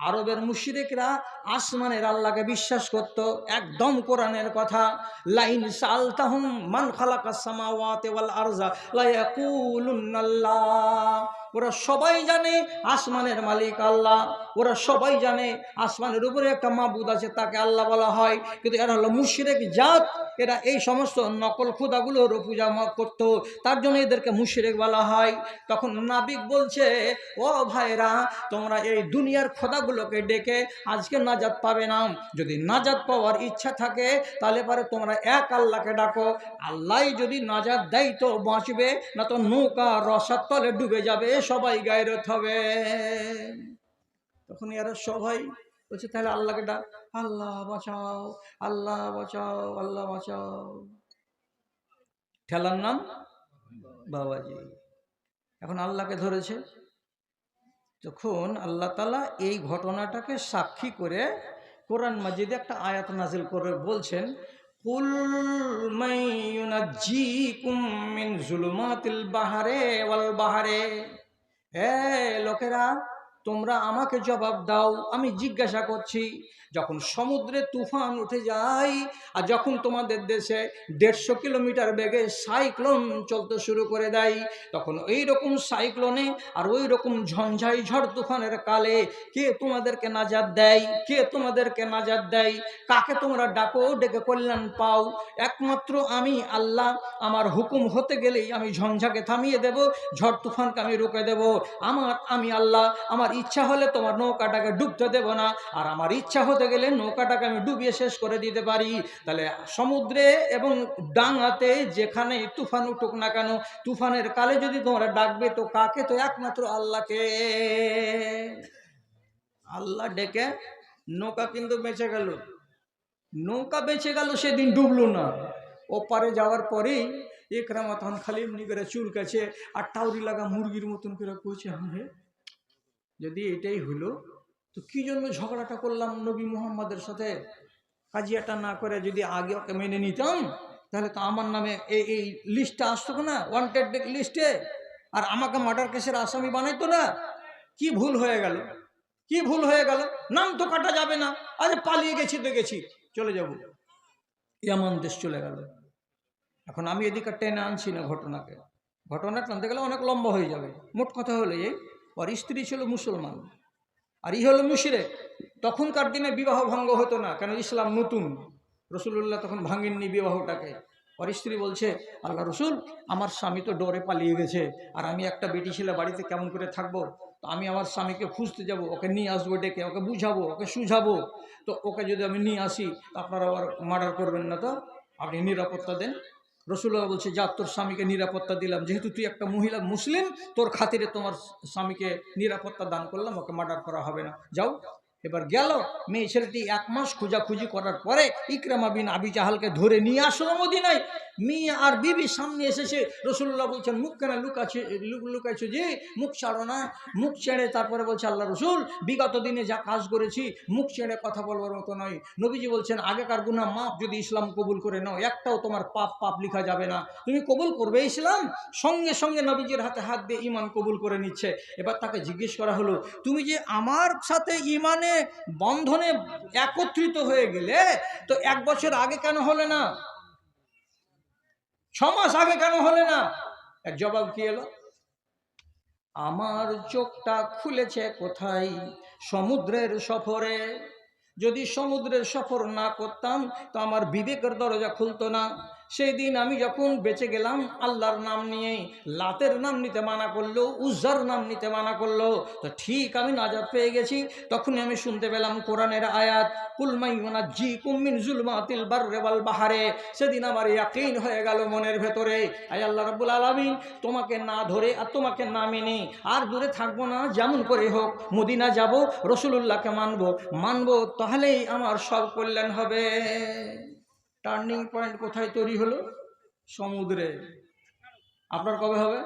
আরবের মুশরিকরা আসমানের আল্লাহকে বিশ্বাস করত, একদম কোরআনের কথা, লাইন সালতাহুম মান খালাকাস সামাওয়াতি ওয়াল আরজা লা ইয়াকুলুনাল্লাহ। ওরা সবাই জানে আসমানের মালিক আল্লাহ, ওরা সবাই জানে আসমানের উপরে একটা মাবুদ আছে, তাকে আল্লাহ বলা হয়, কিন্তু এরা হলো মুশরিক জাত, এরা এই সমস্ত নকল খোদাগুলোর পূজা করত, তার জন্য এদেরকে মুশরিক বলা হয়। তখন নাবিক বলছে ও ভাইরা, তোমরা এই দুনিয়ার খোদাগুলোকে ডেকে আজকে নাজাত পাবে না। যদি নাজাত পাওয়ার ইচ্ছা থাকে তাহলে পরে তোমরা এক আল্লাহকে ডাকো, আল্লাহ যদি নাজাত দেয় তো বাঁচবে, না তো নৌকা রসার তলে ডুবে যাবে, সবাই গায়রত হবে। তখন এরা সবাই বলছে তাহলে আল্লাহকে ডাক, আল্লাহ বাঁচাও, আল্লাহ বাঁচাও, আল্লাহ বাঁচাও। ঠেলার নাম বাবাজি। এখন আল্লাহকে ধরেছে। তখন আল্লাহ তাআলা এই ঘটনাটাকে সাক্ষী করে কোরআন মাজিদে একটা আয়াত নাজিল করে বলছেন, কুল মান ইউনাজ্জিকুম মিন যুলুমাতিল বাহরে ওয়াল বাহরে। হে লোকেরা, তোমরা আমাকে জবাব দাও, আমি জিজ্ঞাসা করছি। যখন সমুদ্রে তুফান উঠে যায় আর যখন তোমাদের দেশে 150 কিলোমিটার বেগে সাইক্লোন চলতে শুরু করে দেয়, তখন ওই রকম সাইক্লোনে আর ওই রকম ঝঞ্ঝাই ঝড় তুফানের কালে কে তোমাদেরকে নাজাত দেয়? কে তোমাদেরকে নাজাত দেয়? কাকে তোমরা ডাকো, ডেকে কল্যাণ পাও? একমাত্র আমি আল্লাহ। আমার হুকুম হতে গেলেই আমি ঝঞ্ঝাকে থামিয়ে দেব, ঝড় তুফানকে আমি রুখে দেব। আমি আল্লাহ, আমার ইচ্ছা হলে তোমার নৌকাটাকে ডুবতে দেব না, আর আমার ইচ্ছা হতে গেলে নৌকাটাকে আমি ডুবিয়ে শেষ করে দিতে পারি। তাহলে সমুদ্রে এবং ডাঙাতে যেখানে তুফান উঠুক না কেন, তুফানের কালে যদি তোমরা ডাকবে তো কাকে? তো একমাত্র আল্লাহকে। আল্লাহ ডেকে নৌকা কিন্তু বেঁচে গেল। নৌকা বেঁচে গেল, সেদিন ডুবলো না। ওপারে যাওয়ার পরেই একরামা তখন খালি এমনি করে চুল কাছে আর টাউরি লাগা মুরগির মতন করে কইছে, হ্যাঁ যদি এটাই হলো তো কি জন্য ঝগড়াটা করলাম নবী মুহাম্মাদের সাথে? কাজিয়াটা না করে যদি আগে ওকে মেনে নিতাম তাহলে তো আমার নামে এই লিস্টটা আসতো না, ওয়ান্টেড লিস্টে, আর আমাকে মার্ডার কেসের আসামি বানাইতো না। কি ভুল হয়ে গেল, কি ভুল হয়ে গেল? নাম তো কাটা যাবে না, আরে পালিয়ে গেছি তো গেছি, চলে যাব, এমন দেশ চলে গেল। এখন আমি এদিকে টেনে আনছি না ঘটনাকে, ঘটনা টানতে গেলে অনেক লম্বা হয়ে যাবে। মোট কথা হলো এই, ওর স্ত্রী ছিল মুসলমান আর ই হলো মুশরিক। তখনকার দিনে বিবাহ ভঙ্গ হতো না, কেন ইসলাম নতুন, রসুল্লাহ তখন ভাঙেননি বিবাহটাকে। ওর স্ত্রী বলছে, আল্লাহ রসুল, আমার স্বামী তো ডরে পালিয়ে গেছে, আর আমি একটা বেটি ছেলে বাড়িতে কেমন করে থাকবো? তো আমি আমার স্বামীকে খুঁজতে যাব, ওকে নিয়ে আসবো ডেকে, ওকে বুঝাবো, ওকে সুঝাবো। তো ওকে যদি আমি নিয়ে আসি তো আপনারা আবার মার্ডার করবেন না তো? আপনি নিরাপত্তা দেন। রসুল্লাহ বলছে, যা, তোর স্বামীকে নিরাপত্তা দিলাম, যেহেতু তুই একটা মহিলা মুসলিম, তোর খাতিরে তোমার স্বামীকে নিরাপত্তা দান করলাম, ওকে মার্ডার করা হবে না, যাও। এবার গেল মেয়ে ছেলেটি 1 মাস খোঁজাখুঁজি করার পরে ইকরামা বিন আবি জাহালকে ধরে নিয়ে আসলো মদিনায়। মেয়ে আর বিবি সামনে এসেছে, রসুল্লাহ বলছেন, মুখ কেন লুকাইছো যে? মুখ ছাড়ো না। মুখ ছেড়ে তারপরে বলছে, আল্লাহ রসুল, বিগত দিনে যা কাজ করেছি মুখ ছেড়ে কথা বলবার মতো নয়। নবীজি বলছেন, আগেকার গুনাহ মাপ যদি ইসলাম কবুল করে নাও, একটাও তোমার পাপ লিখা যাবে না, তুমি কবুল করবে ইসলাম। সঙ্গে সঙ্গে নবীজির হাতে হাত দিয়ে ঈমান কবুল করে নিচ্ছে। এবার তাকে জিজ্ঞেস করা হলো, তুমি যে আমার সাথে ঈমানে বন্ধনে একত্রিত হয়ে গেলে, তো 1 বছর আগে কেন হলে না? 6 মাস আগে কেন হলে না? এর জবাব কি এলো? আমার চোখটা খুলেছে কোথায়? সমুদ্রের সফরে। যদি সমুদ্রের সফর না করতাম তো আমার বিবেকের দরজা খুলতো না। সেই দিন আমি যখন বেঁচে গেলাম আল্লাহর নাম নিয়ে, লাতের নাম নিতে মানা করলো, উজ্জার নাম নিতে মানা করলো, তো ঠিক আমি নাজাত পেয়ে গেছি। তখনই আমি শুনতে পেলাম কোরআনের আয়াত, কুল মাইয়ুনাজ্জিকুম মিন যুলমাতিল বাররি ওয়াল বাহরে। সেদিন আমার ইয়াকিন হয়ে গেল মনের ভেতরে, আয় আল্লাহ রাব্বুল আলামিন, তোমাকে না ধরে আর তোমাকে না মেনে আর দূরে থাকবো না। যেমন করে হোক মদিনা যাব, রসুলুল্লাহকে মানবো, তাহলেই আমার সব কল্যাণ হবে। টার্নিং পয়েন্ট কোথায় তৈরি হলো? সমুদ্রে। আপনার কবে হবে?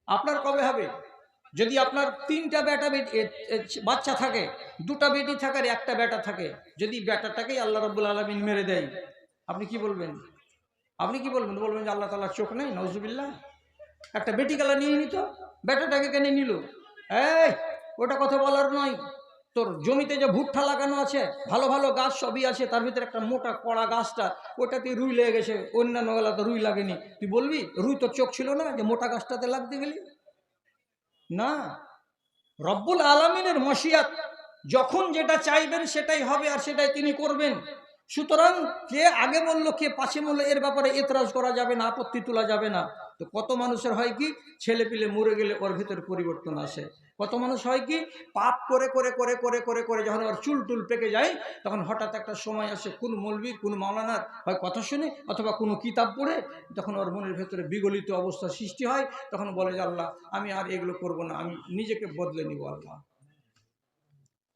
আপনার কবে হবে? যদি আপনার 3টা বাচ্চা থাকে, 2টা বেটি থাকে আর 1টা বেটা থাকে, যদি বেটাটাকেই আল্লাহ রাব্বুল আলামিন মেরে দেয়, আপনি কি বলবেন? আপনি কি বলবেন? বলবেন যে আল্লাহ তাআলার চোখ নেই, নাউজুবিল্লাহ। একটা বেটি গালা নিয়ে নিত, বেটাটাকে কেন নিল? এই, ওটা কথা বলার নয়। তোর জমিতে যে ভুট্টা লাগানো আছে, ভালো ভালো গাছ সবই আছে, তার ভিতরে একটা মোটা কড়া গাছটা, ওটাতে রুই লেগে গেছে, অন্যান্য বেলা তো রুই লাগেনি, তুই বলবি রুই তোর চোখ ছিল না যে মোটা গাছটাতে লাগতে গেলি? না, রব্বুল আলামিনের মশিয়াত, যখন যেটা চাইবেন সেটাই হবে আর সেটাই তিনি করবেন। সুতরাং কে আগে বললো কে পাছে বললো এর ব্যাপারে এতরাজ করা যাবে না, আপত্তি তোলা যাবে না। তো কত মানুষের হয় কি, ছেলে পিলে মরে গেলে ওর ভিতরে পরিবর্তন আসে। কত মানুষ হয় কি, পাপ করে করে করে করে করে করে যখন ওর চুল টুল পেকে যায়, তখন হঠাৎ একটা সময় আসে, কোন মৌলবীর কোন মাওলানার হয় কথা শুনে অথবা কোনো কিতাব পড়ে, তখন ওর মনের ভেতরে বিগলিত অবস্থা সৃষ্টি হয়। তখন বলে যে আল্লাহ, আমি আর এগুলো করব না, আমি নিজেকে বদলে নিব। আল্লাহ,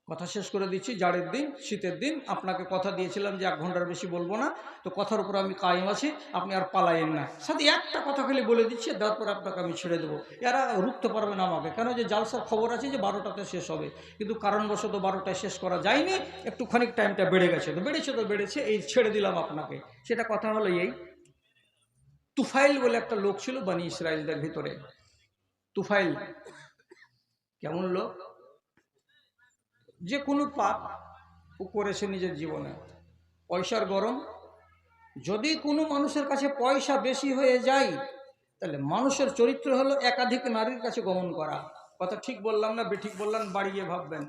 কথা শেষ করে দিচ্ছি। জাড়ের দিন, শীতের দিন, আপনাকে কথা দিয়েছিলাম যে 1 ঘন্টার বেশি বলবো না, তো কথার উপর আমি কায়েম আছি, আপনি আর পালাইয়েন না। সাথে একটা কথা খালি বলে দিচ্ছি, তারপর আপনাকে আমি ছেড়ে দেবো। এরা রুখতে পারবে না আমাকে, কেন যে জালসার খবর আছে যে 12টাতে শেষ হবে, কিন্তু কারণবশত 12টায় শেষ করা যায়নি, একটুখানি টাইমটা বেড়ে গেছে, তো বেড়েছে, এই ছেড়ে দিলাম আপনাকে। সেটা কথা হলো এই, তুফাইল বলে একটা লোক ছিল বনি ইসরায়েলদের ভিতরে। তুফাইল কেমন লোক? যে কোনো পাপ ও করেছে নিজের জীবনে। পয়সার গরম, যদি কোনো মানুষের কাছে পয়সা বেশি হয়ে যায়, তাহলে মানুষের চরিত্র হলো একাধিক নারীর কাছে গমন করা। কথা ঠিক বললাম না বেঠিক বললাম? বাড়িয়ে ভাববেন।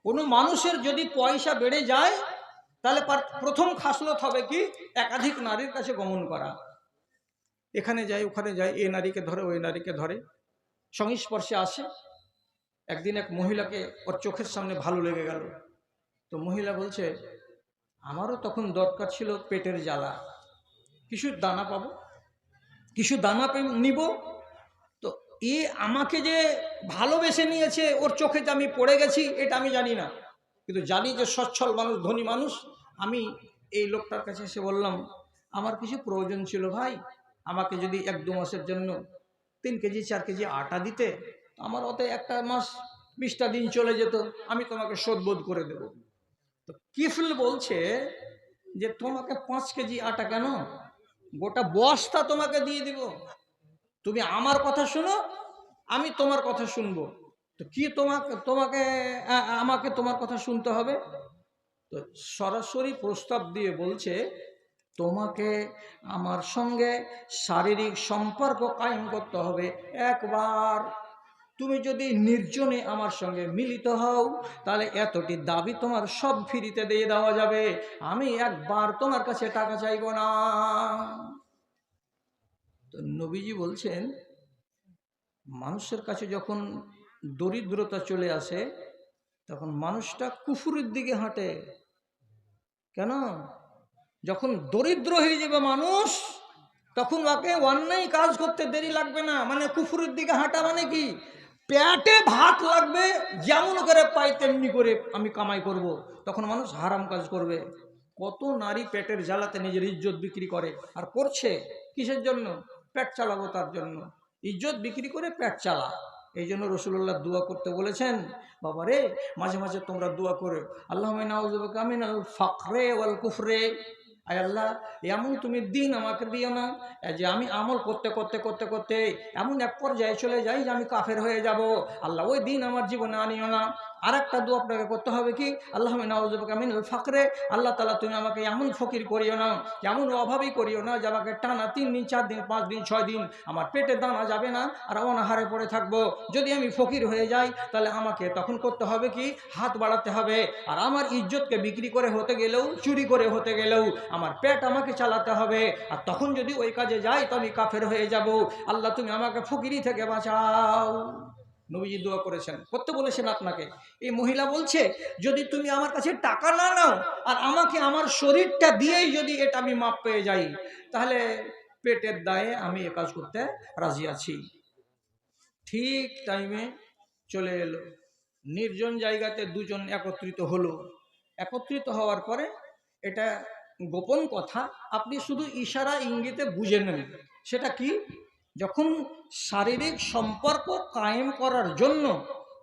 কোনো মানুষের যদি পয়সা বেড়ে যায়, তাহলে প্রথম খাসলত হবে কি, একাধিক নারীর কাছে গমন করা। এখানে যায় ওখানে যায়, এই নারীকে ধরে ওই নারীকে ধরে, সংস্পর্শে আসে। একদিন এক মহিলাকে ওর চোখের সামনে ভালো লেগে গেল, তো মহিলা বলছে, আমারও তখন দরকার ছিল পেটের জ্বালা, কিছু দানা পাবো, কিছু দানা নিব। তো এ আমাকে যে ভালোবেসে নিয়েছে, ওর চোখে যে আমি পড়ে গেছি এটা আমি জানি না, কিন্তু জানি যে সচ্ছল মানুষ, ধনী মানুষ। আমি এই লোকটার কাছে এসে বললাম, আমার কিছু প্রয়োজন ছিল ভাই, আমাকে যদি 1-2 মাসের জন্য 3 কেজি 4 কেজি আটা দিতে, আমার ওতে একটা মাস 20টা দিন চলে যেত, আমি তোমাকে শোধবোধ করে দেব। তো কিফল বলছে যে তোমাকে 5 কেজি আটা কেন, গোটা বস্তা তোমাকে দিয়ে দিব। তুমি আমার কথা শুনো, আমি তোমার কথা শুনবো। তো কি তোমাকে তোমাকে আমাকে তোমার কথা শুনতে হবে? তো সরাসরি প্রস্তাব দিয়ে বলছে, তোমাকে আমার সঙ্গে শারীরিক সম্পর্ক কায়েম করতে হবে একবার। তুমি যদি নির্জনে আমার সঙ্গে মিলিত হও, তাহলে এতটি দাবি তোমার সব ফ্রিতে দিয়ে দেওয়া যাবে, আমি একবার তোমার কাছে টাকা চাইব না। তো নবীজি বলছেন, মানুষের কাছে যখন দরিদ্রতা চলে আসে, তখন মানুষটা কুফুরের দিকে হাঁটে। কেন? যখন দরিদ্র হয়ে যাবে মানুষ, তখন ওকে অন্যায় কাজ করতে দেরি লাগবে না। মানে কুফুরের দিকে হাঁটা মানে কি, পেটে ভাত লাগবে, যেমন করে পাই তেমনি করে আমি কামাই করব। তখন মানুষ হারাম কাজ করবে। কত নারী পেটের জ্বালাতে নিজের ইজ্জত বিক্রি করে, আর করছে কিসের জন্য? পেট চালাবো, তার জন্য ইজ্জত বিক্রি করে পেট চালা। এই জন্য রসুল্লাহ দোয়া করতে বলেছেন, বাবা রে, মাঝে মাঝে তোমরা দোয়া করে, আল্লাহুম্মা নাউযু বিকা মিনাল ফাকরে ওয়াল কুফরে। আয় আল্লাহ, এমন তুমি দিন আমাকে দিও না যে আমি আমল করতে করতে করতে করতে এমন এক পর্যায়ে চলে যাই যে আমি কাফের হয়ে যাব। আল্লাহ, ওই দিন আমার জীবনে আনিও না। আর একটা দোয়া আপনাকে করতে হবে কি, আল্লাহুম্মা নাউযু বিকা মিনাল ফাকরে, আল্লাহ তাআলা তুমি আমাকে এমন ফকির করিও না, এমন অভাবী করিও না যে আমাকে টানা 3 দিন 4 দিন 5 দিন 6 দিন আমার পেটে দানা যাবে না আর অনাহারে পড়ে থাকবো। যদি আমি ফকির হয়ে যাই, তাহলে আমাকে তখন করতে হবে কি, হাত বাড়াতে হবে। আর আমার ইজ্জতকে বিক্রি করে হতে গেলেও, চুরি করে হতে গেলেও আমার পেট আমাকে চালাতে হবে। আর তখন যদি ওই কাজে যাই, তো আমি কাফের হয়ে যাব। আল্লাহ, তুমি আমাকে ফকিরি থেকে বাঁচাও। নবীজি দোয়া করেছেন, করতে বলেছেন আপনাকে। এই মহিলা বলছে, যদি তুমি আমার কাছে টাকা না নাও, আর আমাকে আমার শরীরটা দিয়েই যদি এটা আমি মাপ পেয়ে যাই, তাহলে পেটের দায়ে আমি এ কাজ করতে রাজি আছি। ঠিক টাইমে চলে এলো, নির্জন জায়গাতে দুজন একত্রিত হলো। একত্রিত হওয়ার পরে, এটা গোপন কথা, আপনি শুধু ইশারা ইঙ্গিতে বুঝে নেন। সেটা কি, যখন শারীরিক সম্পর্ক কায়েম করার জন্য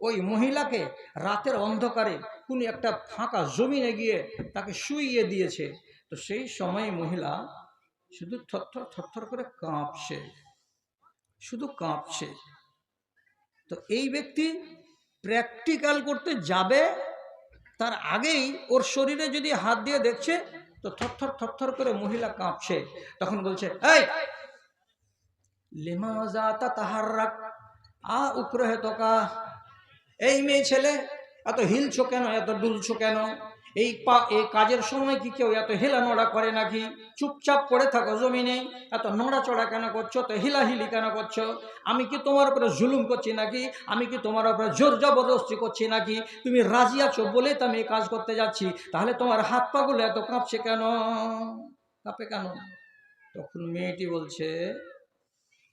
ওই মহিলাকে রাতের অন্ধকারে কোন একটা ফাঁকা জমিনে গিয়ে তাকে শুইয়ে দিয়েছে, তো সেই সময় মহিলা শুধু থরথর থরথর করে কাঁপছে, শুধু কাঁপছে। তো এই ব্যক্তি প্র্যাকটিক্যাল করতে যাবে, তার আগেই ওর শরীরে যদি হাত দিয়ে দেখছে, তো থরথর থরথর করে মহিলা কাঁপছে। তখন বলছে, এই লিমাযা তাতাহাররাক আ উকরাহতুকা, এই মেয়ে ছেলে এত হিলছো কেন, এত ডুলছো কেন? এই কাজের সময় কি কেউ এত হেলানোড়া করে নাকি? চুপচাপ পড়ে থাকো জমিনে, এত নড়াচড়া কেন করছো, তো হিলাহিলি কেন করছো? আমি কি তোমার উপরে জুলুম করছি নাকি? আমি কি তোমার উপরে জোর জবরদস্তি করছি নাকি? তুমি রাজি আছো বলে তো আমি এই কাজ করতে যাচ্ছি, তাহলে তোমার হাত পাগুলো এত কাঁপছে কেন, কাঁপে কেন? তখন মেয়েটি বলছে,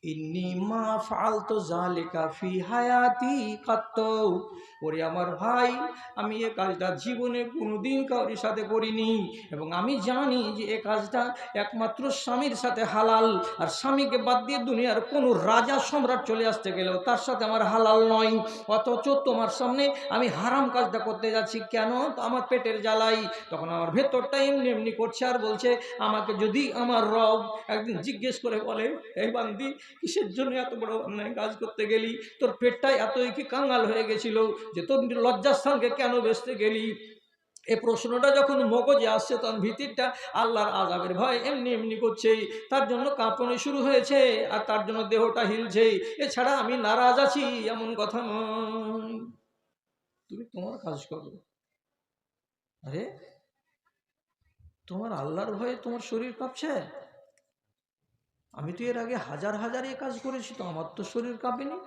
ইন্নী মা ফাআলতু যালিকা ফি হায়াতি কাত্ত। ওরে আমার ভাই, আমি এই কাজটা জীবনে কোনোদিন কারোর সাথে করিনি, এবং আমি জানি যে এই কাজটা একমাত্র স্বামীর সাথে হালাল। আর স্বামীকে বাদ দিয়ে দুনিয়ার কোনো রাজা সম্রাট চলে আসতে গেলেও তার সাথে আমার হালাল নয়। অথচ তোমার সামনে আমি হারাম কাজটা করতে যাচ্ছি কেন? তো আমার পেটের জ্বালাই। তখন আমার ভেতরটা এমনি এমনি করছে আর বলছে, আমাকে যদি আমার রব একদিন জিজ্ঞেস করে বলে, এই বান্দি, কিসের জন্য এত বড় অন্যায় কাজ করতে গেলি? তোর পেটটাই এতই কি কাঙ্গাল হয়ে গেছিল যে তোর লজ্জাস্থানকে কেন বেচতে গেলি? এই প্রশ্নটা যখন মগজে আসছে, তখন ভিতরটা আল্লাহর আযাবের ভয় এমনি এমনি করছে, তার জন্য কাঁপনি শুরু হয়েছে, আর তার জন্য দেহটা হিলছে। এছাড়া আমি নারাজ আছি এমন কথা নয়, তুমি তোমার কাজ করো। আরে, তোমার আল্লাহর ভয়ে তোমার শরীর কাঁপছে? আমি তো এর আগে হাজার হাজার এই কাজ করেছি, তো আমার তো শরীর কাঁপেনি।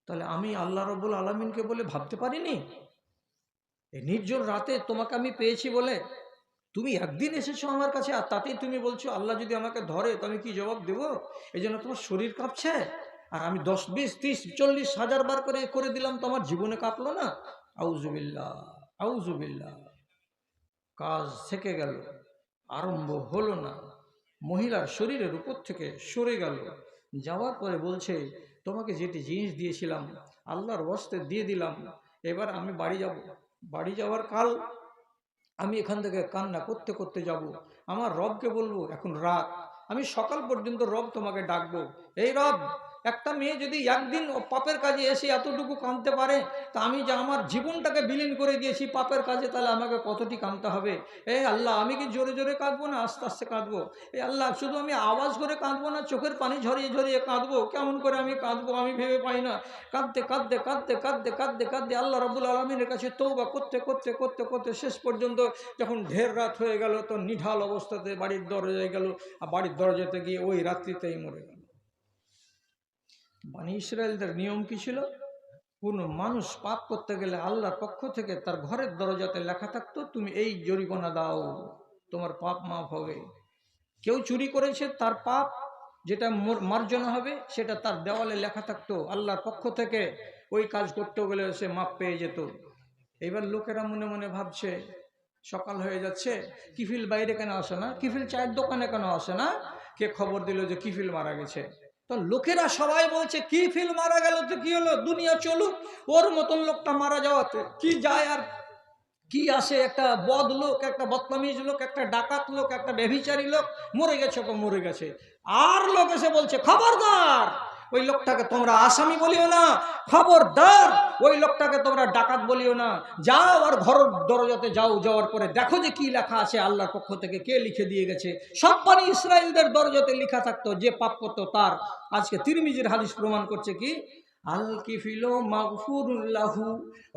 তাহলে আমি আল্লাহ রাব্বুল আলামিনকে বলে ভাবতে পারিনি? এই নির্জন রাতে তোমাকে আমি পেয়েছি বলে তুমি একদিন এসেছো আমার কাছে, আর তাতেই তুমি বলছো আল্লাহ যদি আমাকে ধরে তো আমি কি জবাব দেব? এই জন্য তোমার শরীর কাঁপছে। আর আমি 10, 20, 30, 40 হাজার বার করে করে দিলাম, তো আমার জীবনে কাঁপলো না? আউযুবিল্লাহ, আউযুবিল্লাহ। কাজ থেকে গেল। আরম্ভ হলো না। মহিলার শরীরের উপর থেকে সরে গেল, যাওয়ার পরে বলছে, তোমাকে যেটি জিনিস দিয়েছিলাম আল্লাহর ওয়াস্তে দিয়ে দিলাম, এবার আমি বাড়ি যাব। বাড়ি যাওয়ার কাল আমি এখান থেকে কান্না করতে করতে যাব, আমার রবকে বলবো এখন রাত, আমি সকাল পর্যন্ত রব তোমাকে ডাকবো, এই রব, একটা মেয়ে যদি একদিন ও পাপের কাজে এসে এতটুকু কাঁদতে পারে, তা আমি যে আমার জীবনটাকে বিলীন করে দিয়েছি পাপের কাজে, তাহলে আমাকে কতটি কাঁদতে হবে। এই আল্লাহ, আমি কি জোরে জোরে কাঁদবো না আস্তে আস্তে কাঁদবো? এই আল্লাহ, শুধু আমি আওয়াজ করে কাঁদবো না চোখের পানি ঝরিয়ে ঝরিয়ে কাঁদবো? কেমন করে আমি কাঁদবো আমি ভেবে পাই না। কাঁদতে কাঁদতে কাঁদতে কাঁদতে কাঁদতে কাঁদতে আল্লাহ রাব্বুল আলামিনের কাছে তওবা করতে করতে করতে করতে শেষ পর্যন্ত যখন ঢের রাত হয়ে গেল, তো নিঢাল অবস্থাতে বাড়ির দরজায় গেল, আর বাড়ির দরজাতে গিয়ে ওই রাত্রিতেই মরে গেল। বনী ইসরায়েলদের নিয়ম কি ছিল? কোন মানুষ পাপ করতে গেলে আল্লাহর পক্ষ থেকে তার ঘরের দরজাতে লেখা থাকতো, তুমি এই জরিমানা দাও, তোমার পাপ মাফ হবে। কেউ চুরি করেছে, তার পাপ যেটা মার্জনা হবে সেটা তার দেওয়ালে লেখা থাকতো আল্লাহর পক্ষ থেকে, ওই কাজ করতে গেলে সে মাপ পেয়ে যেত। এবার লোকেরা মনে মনে ভাবছে, সকাল হয়ে যাচ্ছে, কিফিল বাইরে কেন আসে না, কিফিল চায়ের দোকানে কেন আসে না? কে খবর দিল যে কিফিল মারা গেছে। তো লোকেরা সবাই বলছে, কিফিল মারা গেল তো কি হলো, দুনিয়া চলুক, ওর মতন লোকটা মারা যাওয়াতে কি যায় আর কি আসে? একটা বদ লোক, একটা বদতমিজ লোক, একটা ডাকাত লোক, একটা ব্যভিচারী লোক মরে গেছে, তো মরে গেছে। আর লোক এসে বলছে, খবরদার, ওই লোকটাকে তোমরা আসামি বলিও না, খবরদার ওই লোকটাকে তোমরা ডাকাত বলিও না। যাও আর ঘর দরজাতে যাও, যাওয়ার পরে দেখো যে কি লেখা আছে আল্লাহর পক্ষ থেকে, কে লিখে দিয়ে গেছে। সব বনী ইসরায়েলদের দরজাতে লেখা থাকতো, যে পাপ করতো তার। আজকে তিরমিজির হাদিস প্রমাণ করছে কি, আল কিফিলো মাগফুরুল্লাহু,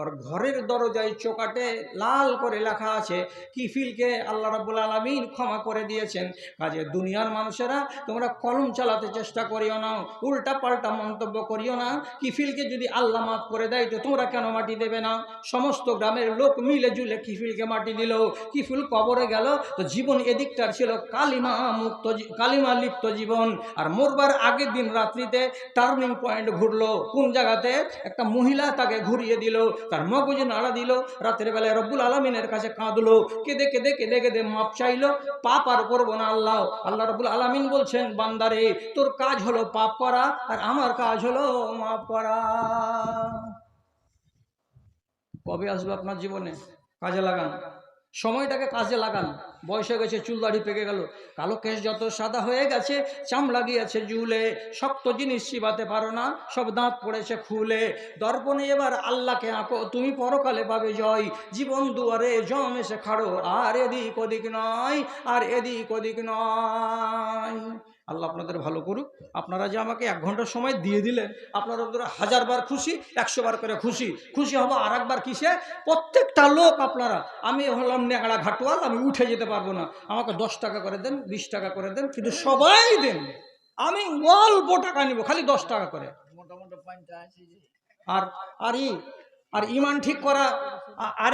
আর ঘরের দরজায় চোকাটে লাল করে লেখা আছে কিফিলকে আল্লাহ রাব্বুল আলামিন ক্ষমা করে দিয়েছেন। কাজে দুনিয়ার মানুষেরা তোমরা কলম চালাতে চেষ্টা করিও না, উল্টা পাল্টা মন্তব্য করিও না। কিফিলকে যদি আল্লাহ মাফ করে দেয় তো তোমরা কেন মাটি দেবে না? সমস্ত গ্রামের লোক মিলে জুলে কিফিলকে মাটি দিল, কিফিল কবরে গেল। তো জীবন এদিকটার ছিল কালিমা মুক্ত, কালিমা লিপ্ত জীবন। আর মরবার আগের দিন রাত্রিতে টার্নিং পয়েন্ট ঘুরলো, কোন জায়গাতে? একটা মহিলা তাকে ঘুরিয়ে দিল, তার মগজে নাড়া দিল, রাতের বেলায় রব্বুল আলামিনের কাছে কাঁদলো, কেঁদে কেঁদে কেঁদে কেঁদে মাপ চাইলো। পাপ আর করবো না আল্লাহ। আল্লাহ রব্বুল আলামিন বলছেন, বান্দারে, তোর কাজ হলো পাপ করা, আর আমার কাজ হলো মাপ করা। কবে আসবে আপনার জীবনে? কাজে লাগান, সময়টাকে কাজে লাগান। বয়স হয়ে গেছে, চুল দাড়ি পেকে গেল, কালো কেশ যত সাদা হয়ে গেছে, চামড়া গিয়েছে ঝুলে, শক্ত জিনিস চিবাতে পারো না, সব দাঁত পড়েছে খুলে। দর্পণে এবার আল্লাহকে আঁকো, তুমি পরকালে পাবে জয়। জীবন দুয়ারে জম এসে খাড়ো, আর এদিক ওদিক নয়, আর এদিক ওদিক নয়। আল্লাহ আপনাদের ভালো করুক। আপনারা যে আমাকে 1 ঘন্টা সময় দিয়ে দিলেন, আপনারা 1000 বার খুশি, 100 বার করে খুশি। খুশি হবো আর একবার কিসে? প্রত্যেকটা লোক আপনারা, আমি হলাম নেংড়া ঘাটুয়াল, আমি উঠে যেতে পারবো না, আমাকে 10 টাকা করে দেন, 20 টাকা করে দেন, কিন্তু সবাই দেন, আমি অল্প টাকা নিব, খালি 10 টাকা করে। আর আর ইমান ঠিক করা আর